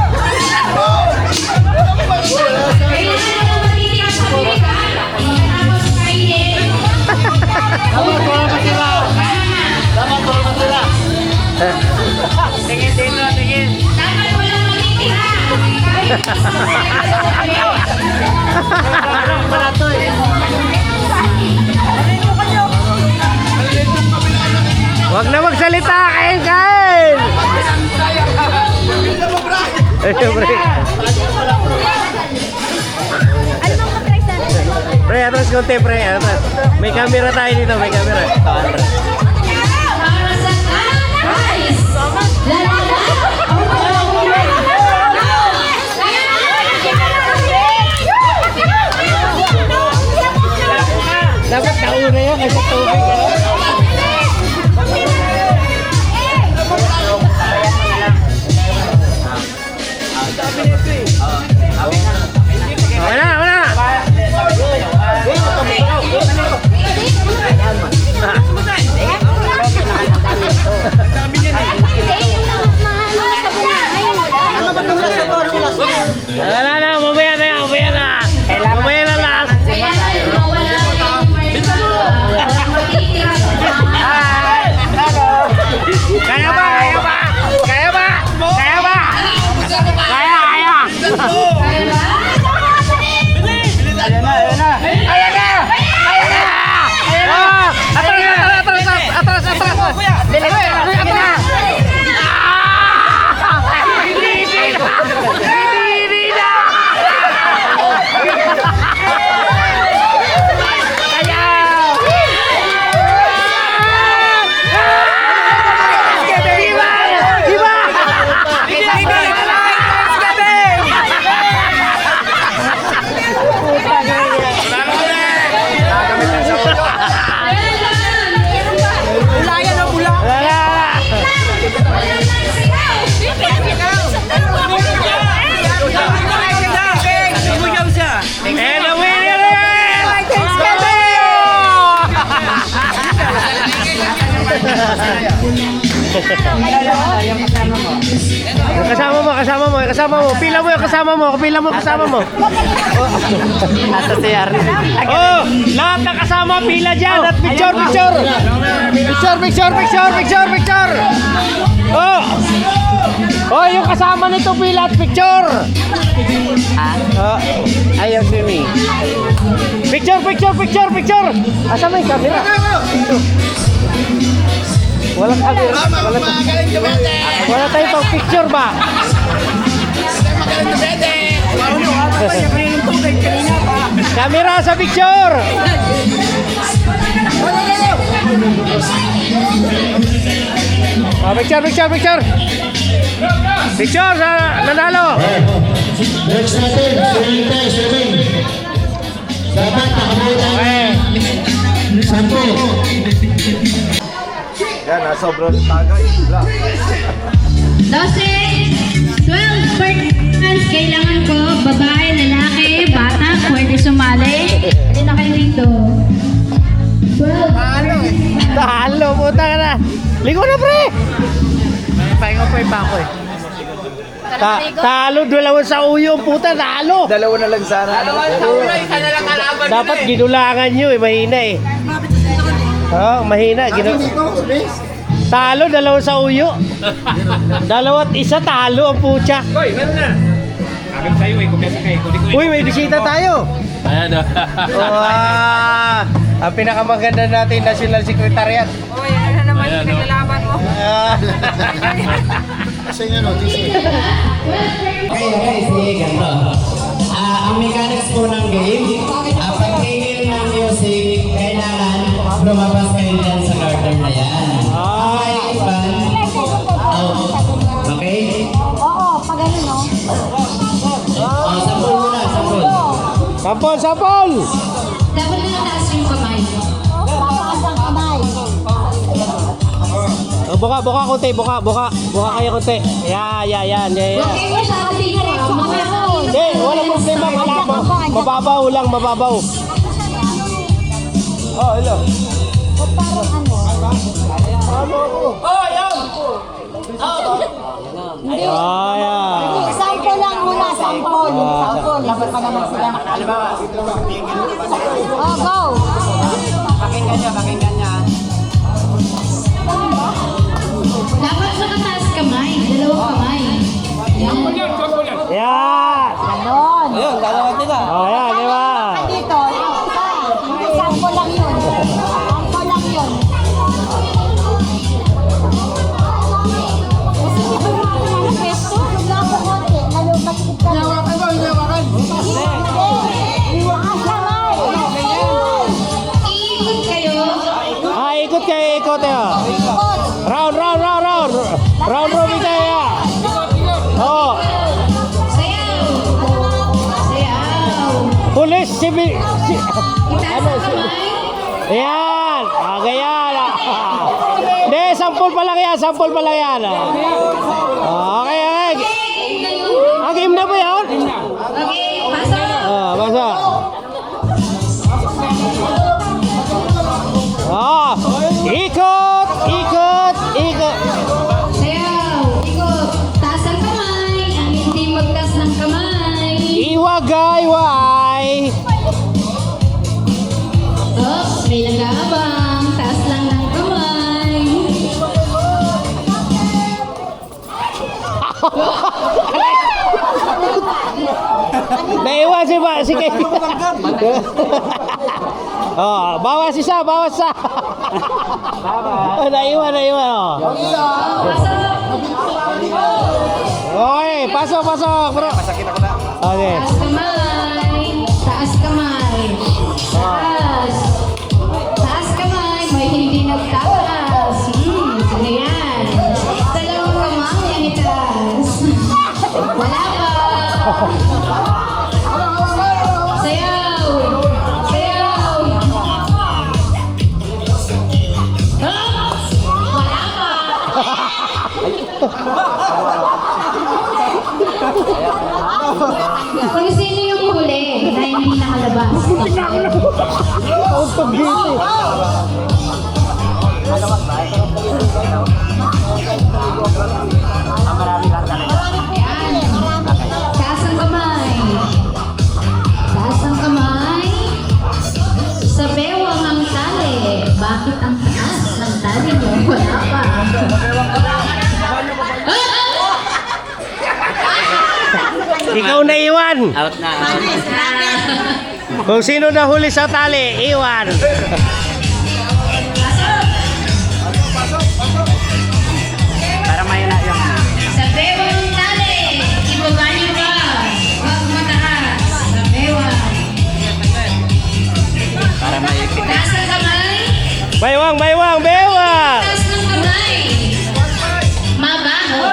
Tingin dito, tingin. Dapat walang matitira. Parang pala to eh. Huwag na magsalita, kain, kain! Ayun, pre. Pre, atras konti, pre, atras. May camera tayo dito, may camera. Atras. Para sa guys. Dapat nauna yan kasi tubig. Wala, wala. Yung kasama mo. Pila mo yung kasama mo. Nasa CR. Oh, lahat ng kasama pila dyan at picture. Picture. Oh, yung kasama nito pila at picture. Ayaw swimming. Picture. Asa may camera? Walang camera. Wala tayong pang picture ba? Camera sa picture. Picture. Picture sa nanalo. Next natin, swimming. Dapat nakabuhay tayo. 10. Yan, sobrang tagay. 12 participants, kailangan ko, babae, lalaki, bata, pwede sumali. Hindi na kayo dito. 12. Talo, puta ka na. Ligo na, pre. Pahinga po yung bako eh. Talo, dalawa sa uyo, puta, talo. Dalawa na lang sana. Dapat ginulangan nyo eh, mahina eh. Mahina. Talo, dalawa sa uyo. Dalawa't isa, talo ang pucha. Hoy, meron na. Agad sa'yo eh, kumesa kayo. Uy, may bisita tayo. Ayan o. Ang pinakamaganda natin, National Secretariat. Oh, yan na naman yung naglalaban mo. Kasi nga, no, this is- Okay, sige, ganito. Ang mechanics po ng game, pagtingin ng music, kailangan lumabas kayo dyan sa garden na yan. Okay, iban. Okay? Oo, pag ano no? Sampol muna, sampol. Sapol! Dapat na nataas yung kamay. Tataas ang kamay. Buka konti, buka kayo konti. Yan. Huwag kayo masyadong diretso kamay. Hindi, walang problema, mababaw lang. Oh, hello. Parang ano? Ayan. Sample lang muna, sample. Laban pa naman sila. Oh, go! Pakinggan niya. Dapat nakataas kamay, dalawang kamay. Yan. Yan. Ganon. Ayun, lalawat nila. Oh, yan, di ba? Dito, hindi, sample lang yun. Sample lang yun. Kasi ito yung mga pwesto. Wala ko konti. Nalupasikip ka. Hinawakan mo, hinawakan. Hinawakan kamay. Iikot kayo. Ikot kayo. Ikot. Round robin tayo. Oh, Sayaw. pulis, Itaas ang kamay. Ayan. Ganyan. Hindi, sampol pa lang yan. Okay. Ang game na ba yan? Okay, pasok. Basa. Ikot. Sayaw. Ikot. Taas ang kamay. Ang hindi magtaas ng kamay. Iwagay. Oops, may nag-aabang. Taas lang ng kamay. Naiwan si Kay. Bawas isa. Naiwan. Okay, pasok, bro. Okay. Taas kamay. Taas kamay. May hindi nagtaas. Sige yan. Dalawang kamay ang itaas. Wala pa. Sayaw. Wala pa. Kung sino yung huli na hindi nakalabas. Taas ang kamay. Taas ang kamay. Sa bewang ang tali. Bakit ang taas ng tali mo? Wala pa. Ikaw na iwan. Out na. Kung sino na huli sa tali, iwan. Para may na yung Sa bewang ang tali. Ibaba niyo ba? Huwag mataas. Sa bewang. para may Taas ang kamay. Baywang, baywang, baywang. Taas ng kamay. Mabaho.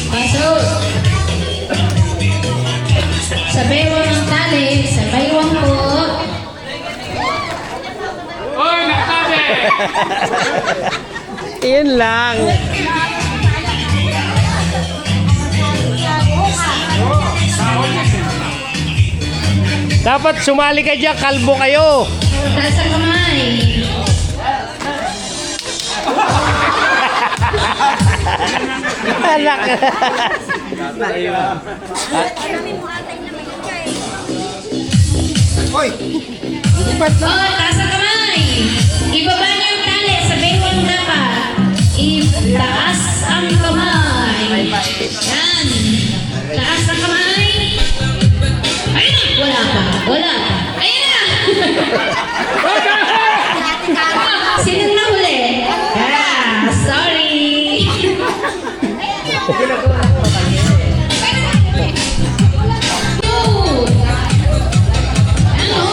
Pasok. Sa baywang ng tali, sa baywang po. Yun lang. Dapat sumali ka dyan, kalbo kayo. Taas ang kamay. Anak. Hoy! Oh, taas ang kamay. Ibaba niyo yung tali sa baywang dapat. Itaas ang kamay. Yan. Taas ang kamay. Ayun na. Wala pa. Wala pa. Ayun na. Sinong nahuli? Ah, sorry. Dude. Ano?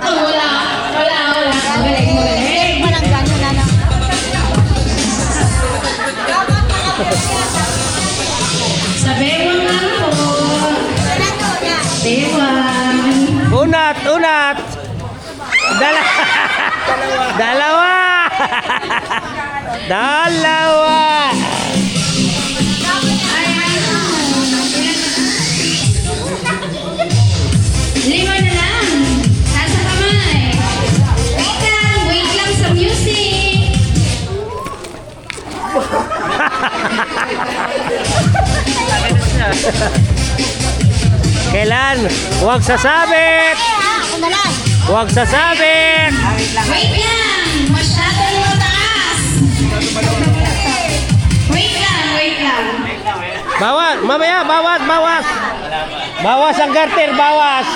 Oh, wala. Wala, wala. Magaling, magaling. Sa bewang lang po. Bewang. Unat, unat. Dalawa. Dalawa. Lima na lang. Taas ang kamay. Wait lang sa music. Kailan? Huwag sasabit. Huwag sasabit. Wait lang. Masyadong mataas. Wait lang, wait lang. Bawas, mamaya, bawas, bawas. Bawas ang garter, bawas.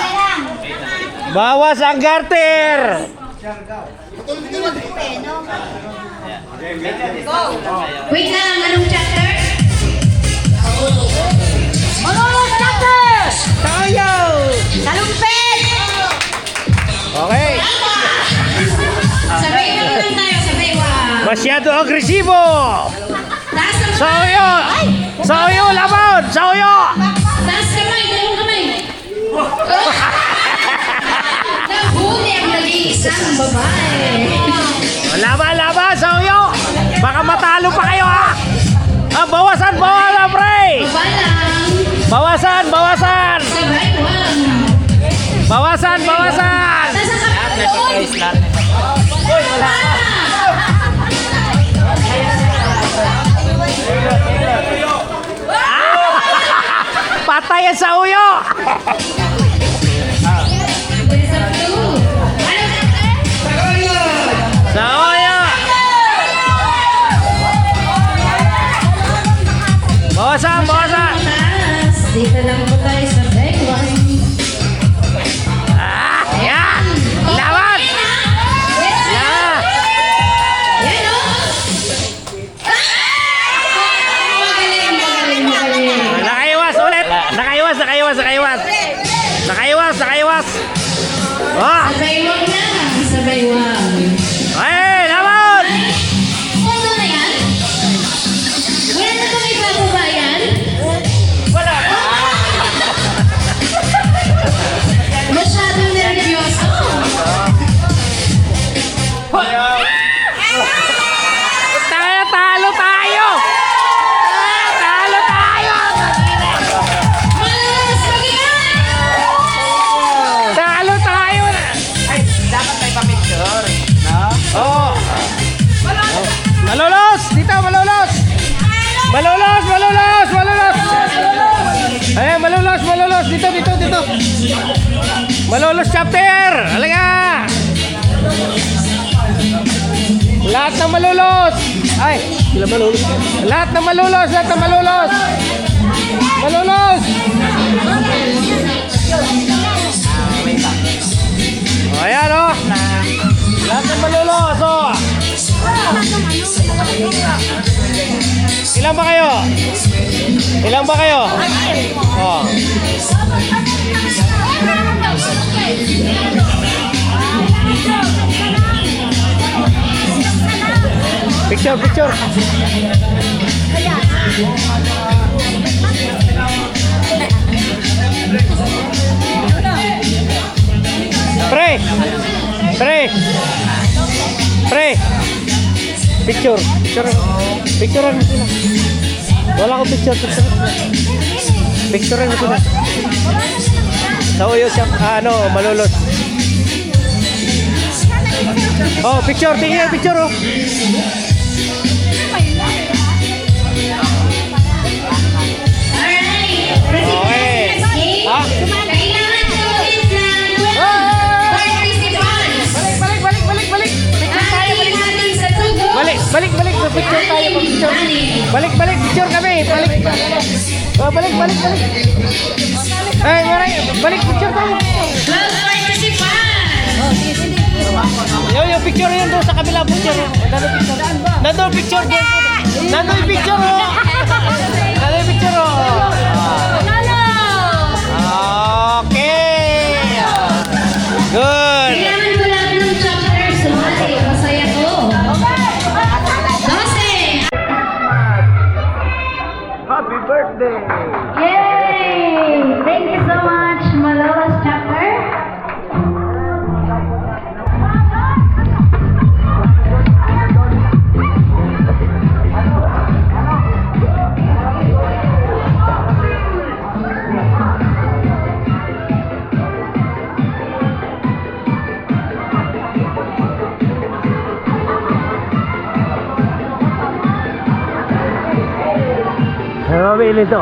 Bawas ang garter. Wait lang, anong chapter? Tayo. Talumpit! Okay. Sabay lang lang tayo, sabay lang. Masyado agresibo. Taas ang Sa uyo. Sa uyo, laban. Sa uyo. Taas kamay, dalawang kamay. Nahuli ang nag-iisang babae. Laban, laban. Sa uyo. Baka matalo pa kayo, ha. Ah, bawasan, bawasan, pre. Baba lang. Bawasan, bawasan. Sabay lang. Bawasan, bawasan. Taas ang kamay doon. Patayan sa uyo. Best of two. Ano chapter? Sa uyo. Bawasan, bawasan. Taas. Dito lang po tayo sa baywang. Ah, yan. Laban. Yeah. Yan o. Magaling, magaling, magaling. Nakaiwas ulit. Nakaiwas, nakaiwas, nakaiwas. Nakaiwas, nakaiwas. Ah. Sa baywang lang. Sa baywang. Hey, laban. Ano na yan? Wala na kami bago ba yan? Wala. Masyadong nervyoso. Tayo, talo tayo. Malolos chapter! Halika! Lahat ng malulos! Ay, sila malulos. Lahat ng malulos! Lahat ng malulos! Malulos! O, ayan o. Lahat ng malulos o. Ilan ba kayo? Ilan ba kayo? O. Picture, picture. Pre! Pre! Pre! Picture. Picture. Picturean mo sila. Wala akong picture. Picturean mo sila. Sa uyo siya, malulot. Oh, picture. Tingnan, picture oh. Alright, Okay. Ha? kailangan natin ng Balik. Atin natin sa tubo. Balik sa picture tayo, picture. Balik, picture kami. Balik. Oh, balik. Ay, balik picture tayo. 12 participants. Yung picture yun doon sa kabila picture. Nandun picture doon. Nandun picture oh. Nandun picture oh. Okay. Good. Kailangan ko lang ng chapters. Masaya ko. 12. Happy birthday. Yay! Thank you so much, Malolos chapter. Mabili to.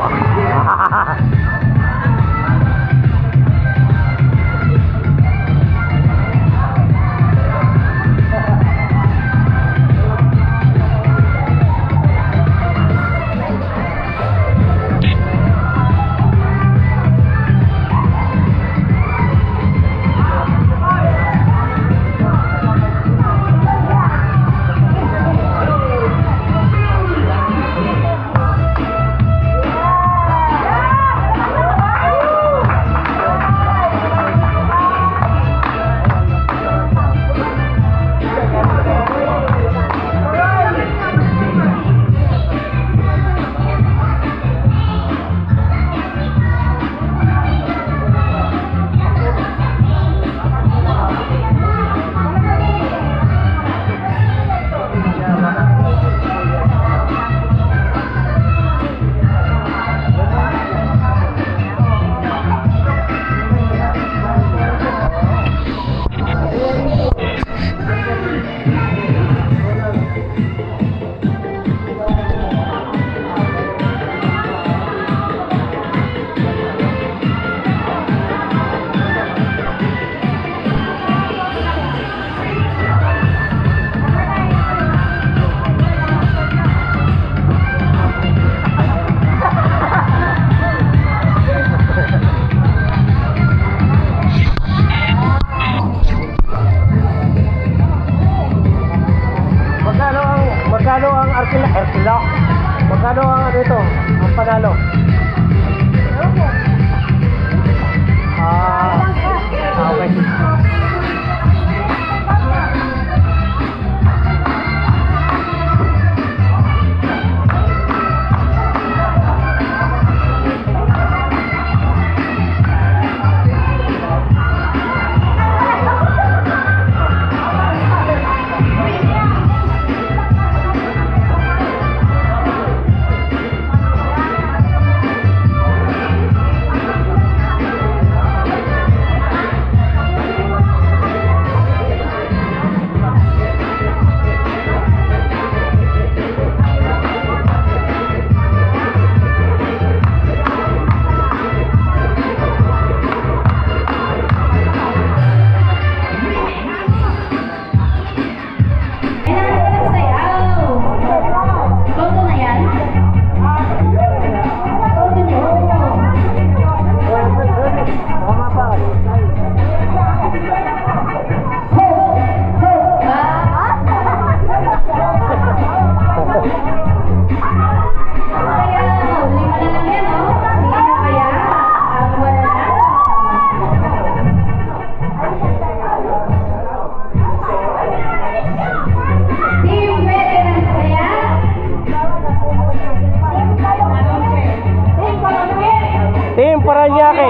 Team Paranaque.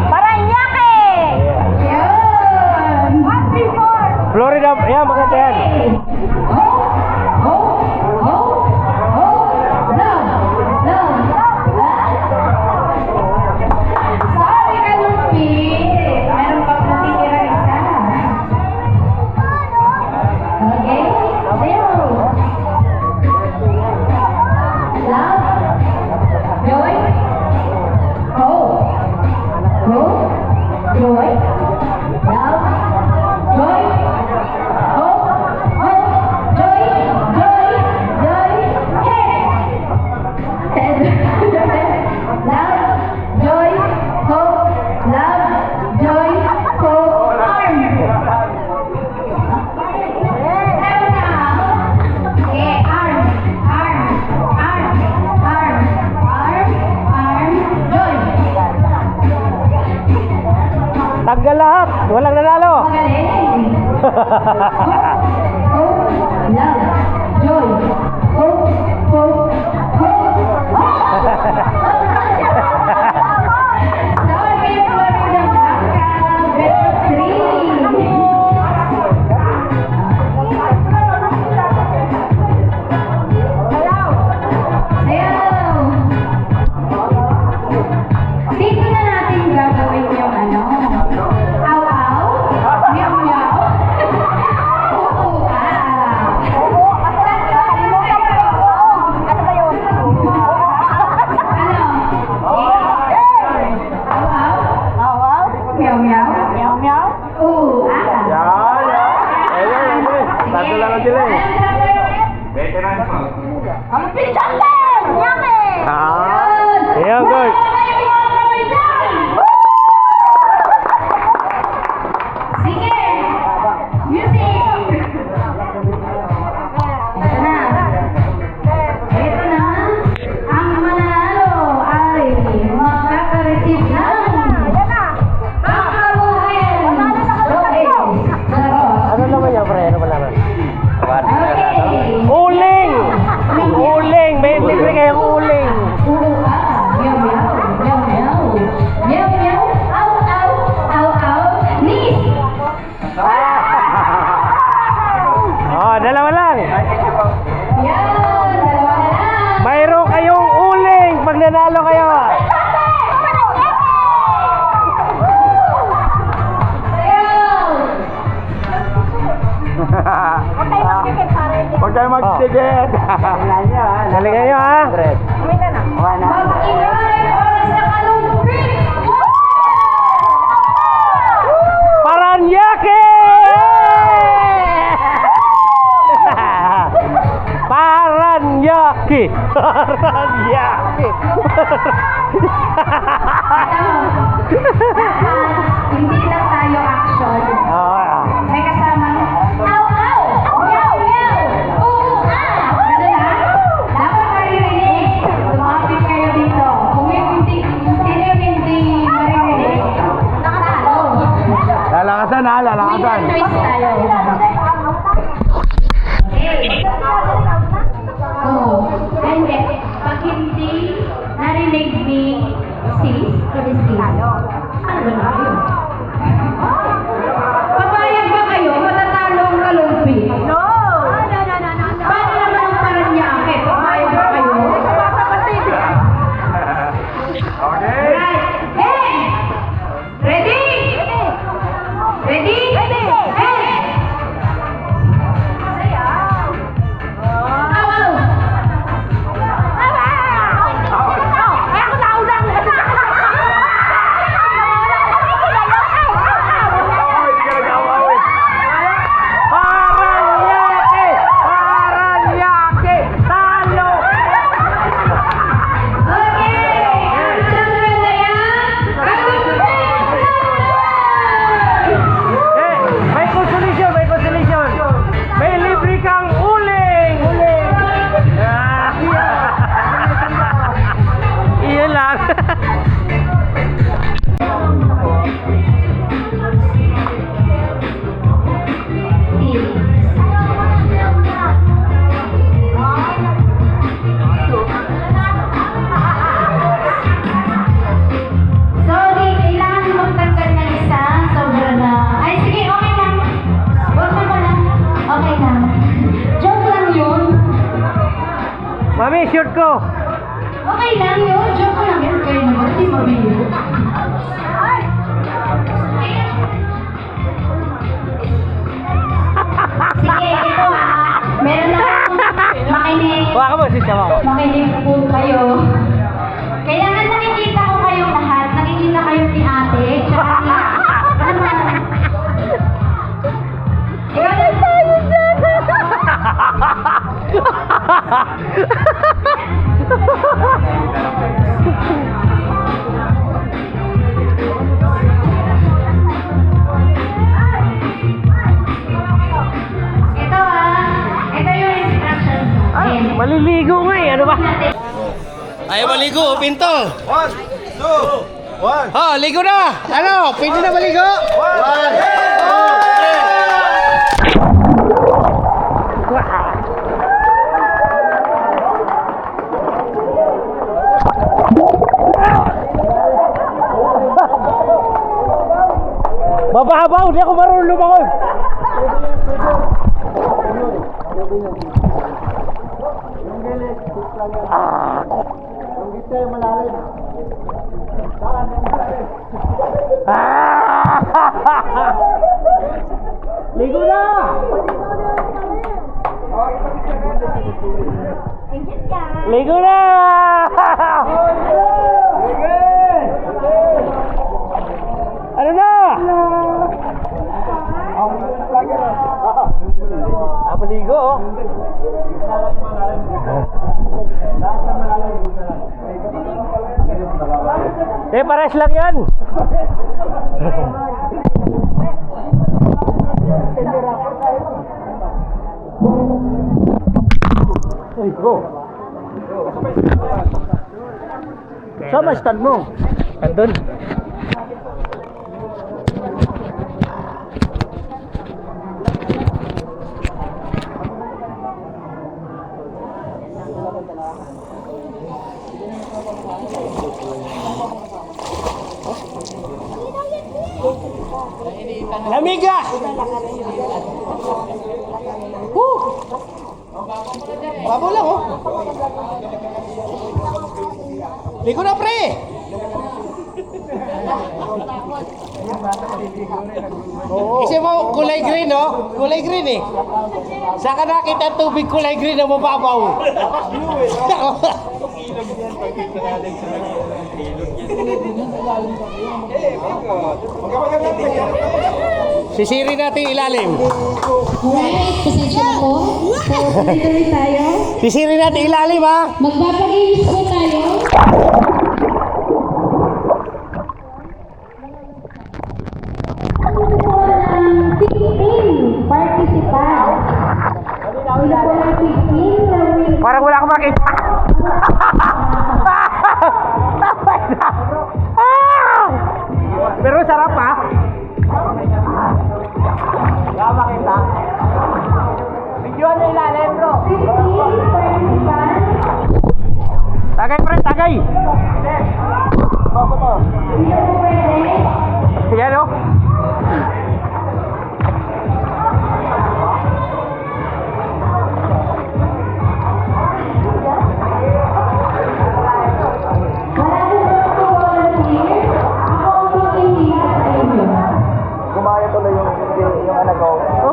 Paranaque! Yan! 1, 3, 4! Florida, yan, maganda yan. Sorry ka, Lupi. Meron pa natitira isa. Okay? 0. Love. Joy. Hope. Hope. Joy. Love. Joy. Hope. Hope. Joy. Joy. Joy. Hey! Love. Joy. Hope. Love. Joy. Hope. Arm. Okay, arm. Arm. Arm. Arm. Arm. Arm. Joy. Tanggal lahat. Walang nanalo. Magaling. Hope, love, joy. Hope, hope, hope. Sorry for the backup. Best 3. Sayaw. Dito na natin gagawin yung ano. Aw-aw. Meow-meow. Oo, ano ba yun? Ano? Aw-aw. Meow-meow. Meow-meow. Oo, Ayun. Tatlo lang ang sila eh. Ang pinchanggan! Yummy! Ayan, good. Sige! Music! Ito na. Ang manalo ay makaka-receive ng kakabuhin. Ano naman yan, pre? Ano ba naman? Okay. Uling! Uling! May libre kayong uling. Meow meow. Meow meow. Meow meow. Ow ow. Ow ow. Knees. Oh, dalawa lang. Yan. Dalawa na lang. Mayroon kayong uling pag nanalo kayo. Huwag kayo Magtigit. Galingan nyo ha. Mag-ingay oras na kalumpit. Paranaque! Paranaque! Paranaque! Hindi lang tayo action. May kasamang aw aw, meow meow, oo Ano na? Dapat maririnig. Lumapit kayo dito. Kung hindi, sino yung hindi maririnig? Nakatalo. Lalakasan ha, lalakasan. May choice tayo. Oo. Hindi. Pag hindi narinig ni sis, sabi sis. Ano ba na kayo? Papayag ba kayo? Matatalo ang kalumpi? No! Paano naman ang Paranaque? Papayag ba kayo? Right. Hey! Ready? Ready? Hey! Aw, aw! Ay, ako naunang! t-shirt ko. Okay lang yun. Joke lang yun. Kayo naman, di mabili. Sige, ito meron na makinig. Baka mo, si Chama. Makinig po kayo. Kailangan nakikita ko kayong lahat. Nakikita kayo ni ate. Tsaka ni... Ano? Ikaw na tayo dyan! Ito yung instructions. Maliligo nga eh, ano ba? Ay, maligo, pinto. 1, 2, 1. Oh, ligo na. Ano, pwede na maligo? 1. Mabahabaw, hindi ako marunong lumangoy. Ligo na! Ligo na! Ano na? Maligo oh. Pares lang yan. Uy, go. Sama stand mo. Andun. Lamiga! Babo lang oh. Ligo na pre! Kasi mo kulay green oh. Kulay green eh. Saan ka nakita tubig kulay green na mababaw? Sisiri natin ilalim. Alright, pasensya na po. So, tuloy tayo. Sisiri natin ilalim ha. Magpapag-inis po tayo. Participant. Sino po ang 15 na will... Parang wala akong makita. Pero sarap ha. Wala makita. Videoan na ilalim bro. 15 participant. Tagay pre, tagay. Sino po pwede? Yan o.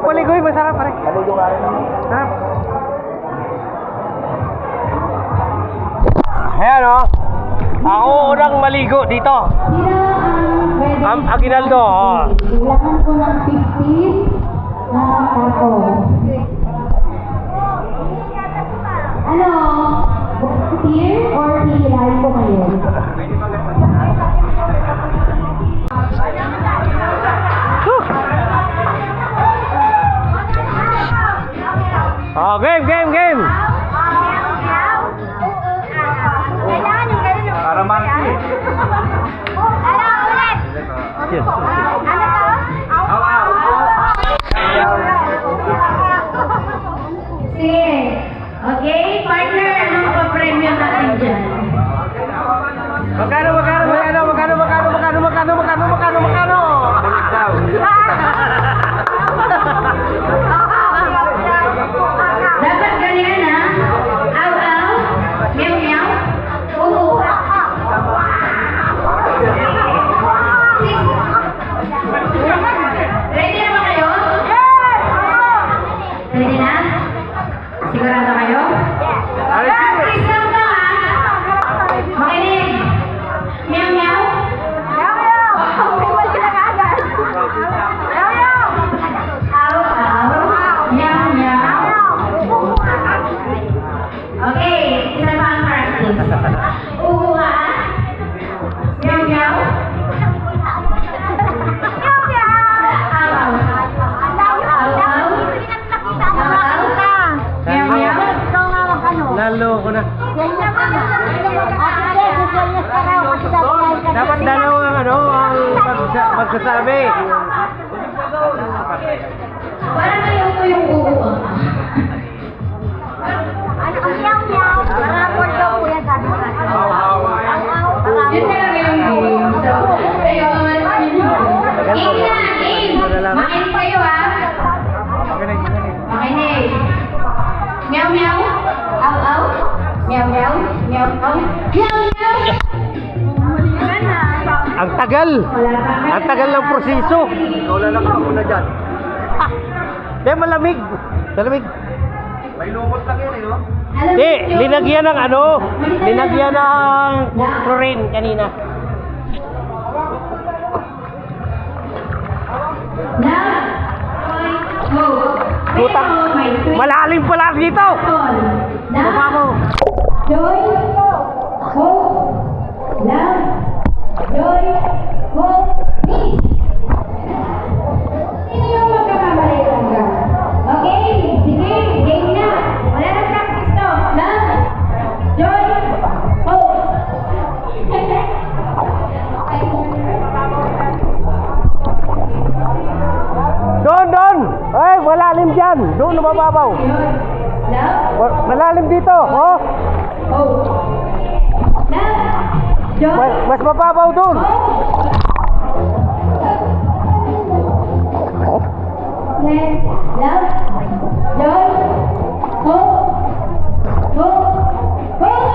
Paligoy, masarap pare. Maligo nga rin. Sarap. Ayan o. Ako unang maligo dito. Sino ang pwede? Aguinaldo. Kailangan ko ng 15 na ako. Ano? Here or hihilahin ko ngayon? Oh, game. Kailangan yung ganun yung... Para monkey. Ano ulit? Ano to? Sige. Okay, partner, anong pa-premyo natin dyan? Magkano? Dapat ganyan ha? Aw. meow. Meow, meow. Lalo ko na. Dapat dalawang ano ang magsasabi. Parang ngayon ko yung uho. Yun talaga yung uho. Makinig kayo ha. Makinig. Meow meow. Aw aw. Meow meow. Meow aw. Meow meow. Ang tagal. Ang tagal ng proseso. Ikaw lang ako muna dyan. Di, malamig. Malamig. May lumot lang yun, no? Di, linagyan ng ano? Linagyan ng chlorine kanina. Putang, malalim pala dito. Baba mo. Joy, hope, love, joy, hope, peace. Sino yung magkakamali lang ka? Okay, sige, game na. Wala na practice to. Love, joy, hope. Doon! Ay, malalim dyan. Doon, mababaw. Love, Malalim dito, oh. hope. Love, joy, Mas mababaw doon. love, joy, hope, hope, hope.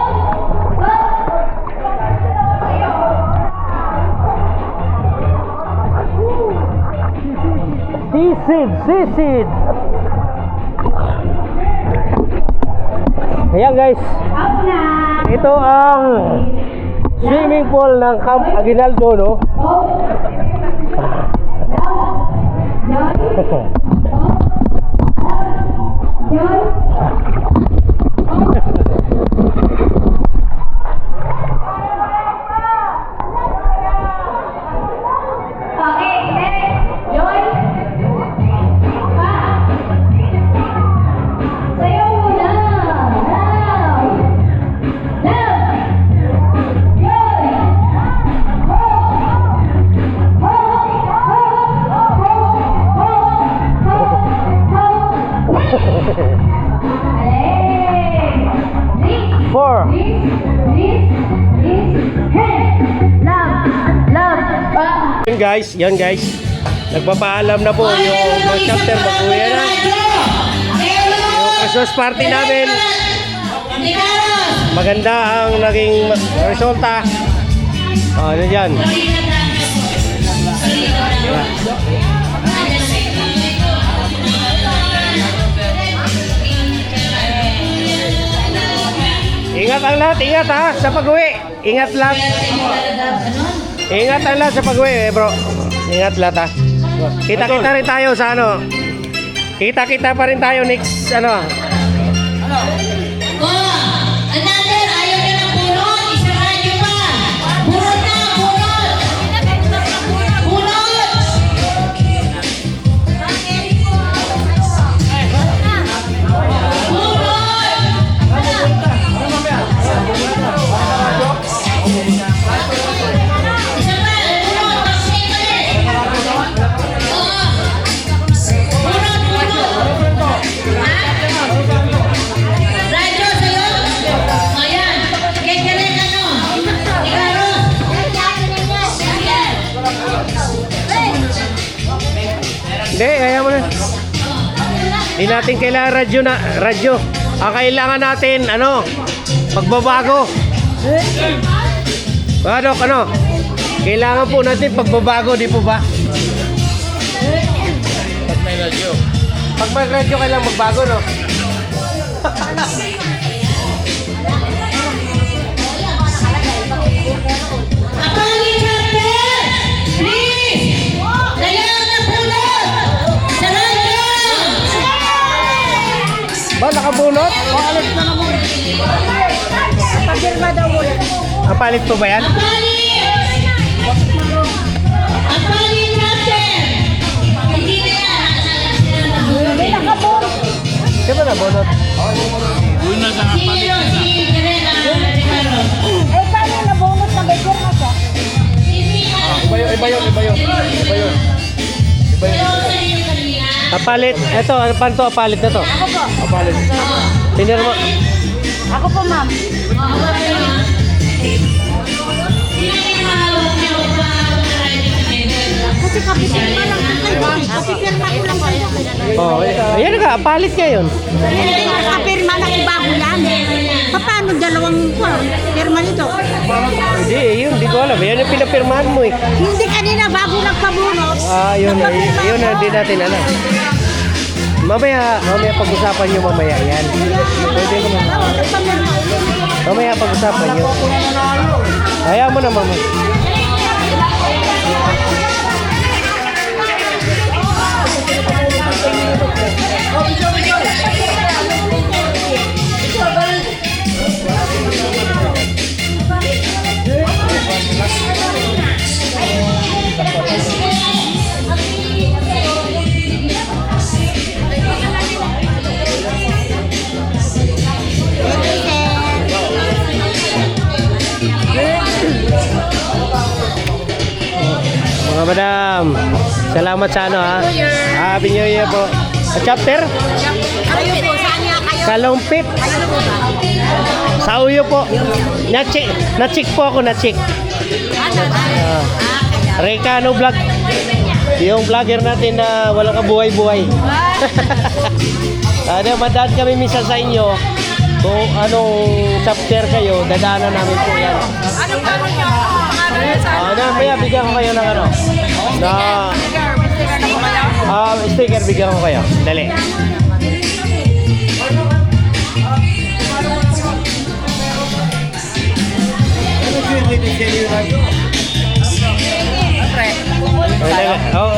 Sisid. Ayan guys, Up na. ito ang swimming pool ng Camp Aguinaldo, no? Hope, love, joy, hope, love, joy, okay, next, joy, sayaw muna, love, joy, Four. Yan guys, nagpapaalam na po yung mga chapter, mag-uwi na. Yung Christmas party namin, maganda ang naging resulta. Ano yan? Ingat ang lahat, ingat ha, sa pag-uwi. Ingat lahat. Ingat ang lahat sa pag-uwi, bro. Ingat lahat ha. Kita-kita rin tayo sa ano. Kita-kita pa rin tayo next, ano. Another, ayaw niya ng bunot. Isaraan niyo pa. Bunot na, bunot. Bunot. Hindi, kaya mo na. Hindi natin kailangan radyo. Ang kailangan natin, ano, pagbabago. Dok, ano? Kailangan po natin pagbabago, di po ba? Pag may radyo. Pag may radyo, kailangan magbago, no? Apalagi chapter! Please! Kailangan na bunot! Saraan niyo! Ba, nakabunot? Paalit na naman. Pagirma daw mo. Ang palit po ba yan? Apalagi! Iba yun. Apalit. Ito, ano pa ito? Apalit na to. Ako po. Apalit. Pinirma. Ako po, ma'am. Kasi kapipirma lang ang kayo. Kapipirma ko lang kayo. Oh, ayan nga, apalit ngayon. Hindi, nakapirma na ibago yan. Paano dalawang pirma nito? Hindi, yun, hindi ko alam. Yan yung pinapirmahan mo eh. Hindi kanina bago nagpabunot. Yun na, hindi natin alam. Mamaya pag-usapan nyo mamaya yan. Pwede ko na. Mamaya pag-usapan nyo. Hayaan mo na, mama. Mga madam, salamat sa ano ha. Happy New Year po. Chapter? Kayo po, saan nga kayo? Kalumpit. Kayo po ba? Sa Uyo po. Na-check po ako, na-check. Recano Vlog. Yung vlogger natin na walang kabuhay-buhay. Madaan kami minsan sa inyo. Kung anong chapter kayo, dadaanan namin po yan. Anong pangalan niyo? Pangalan niyo sa Maya bigyan ko kayo ng ano. Sticker bigyan ko kayo. Dali. Oh,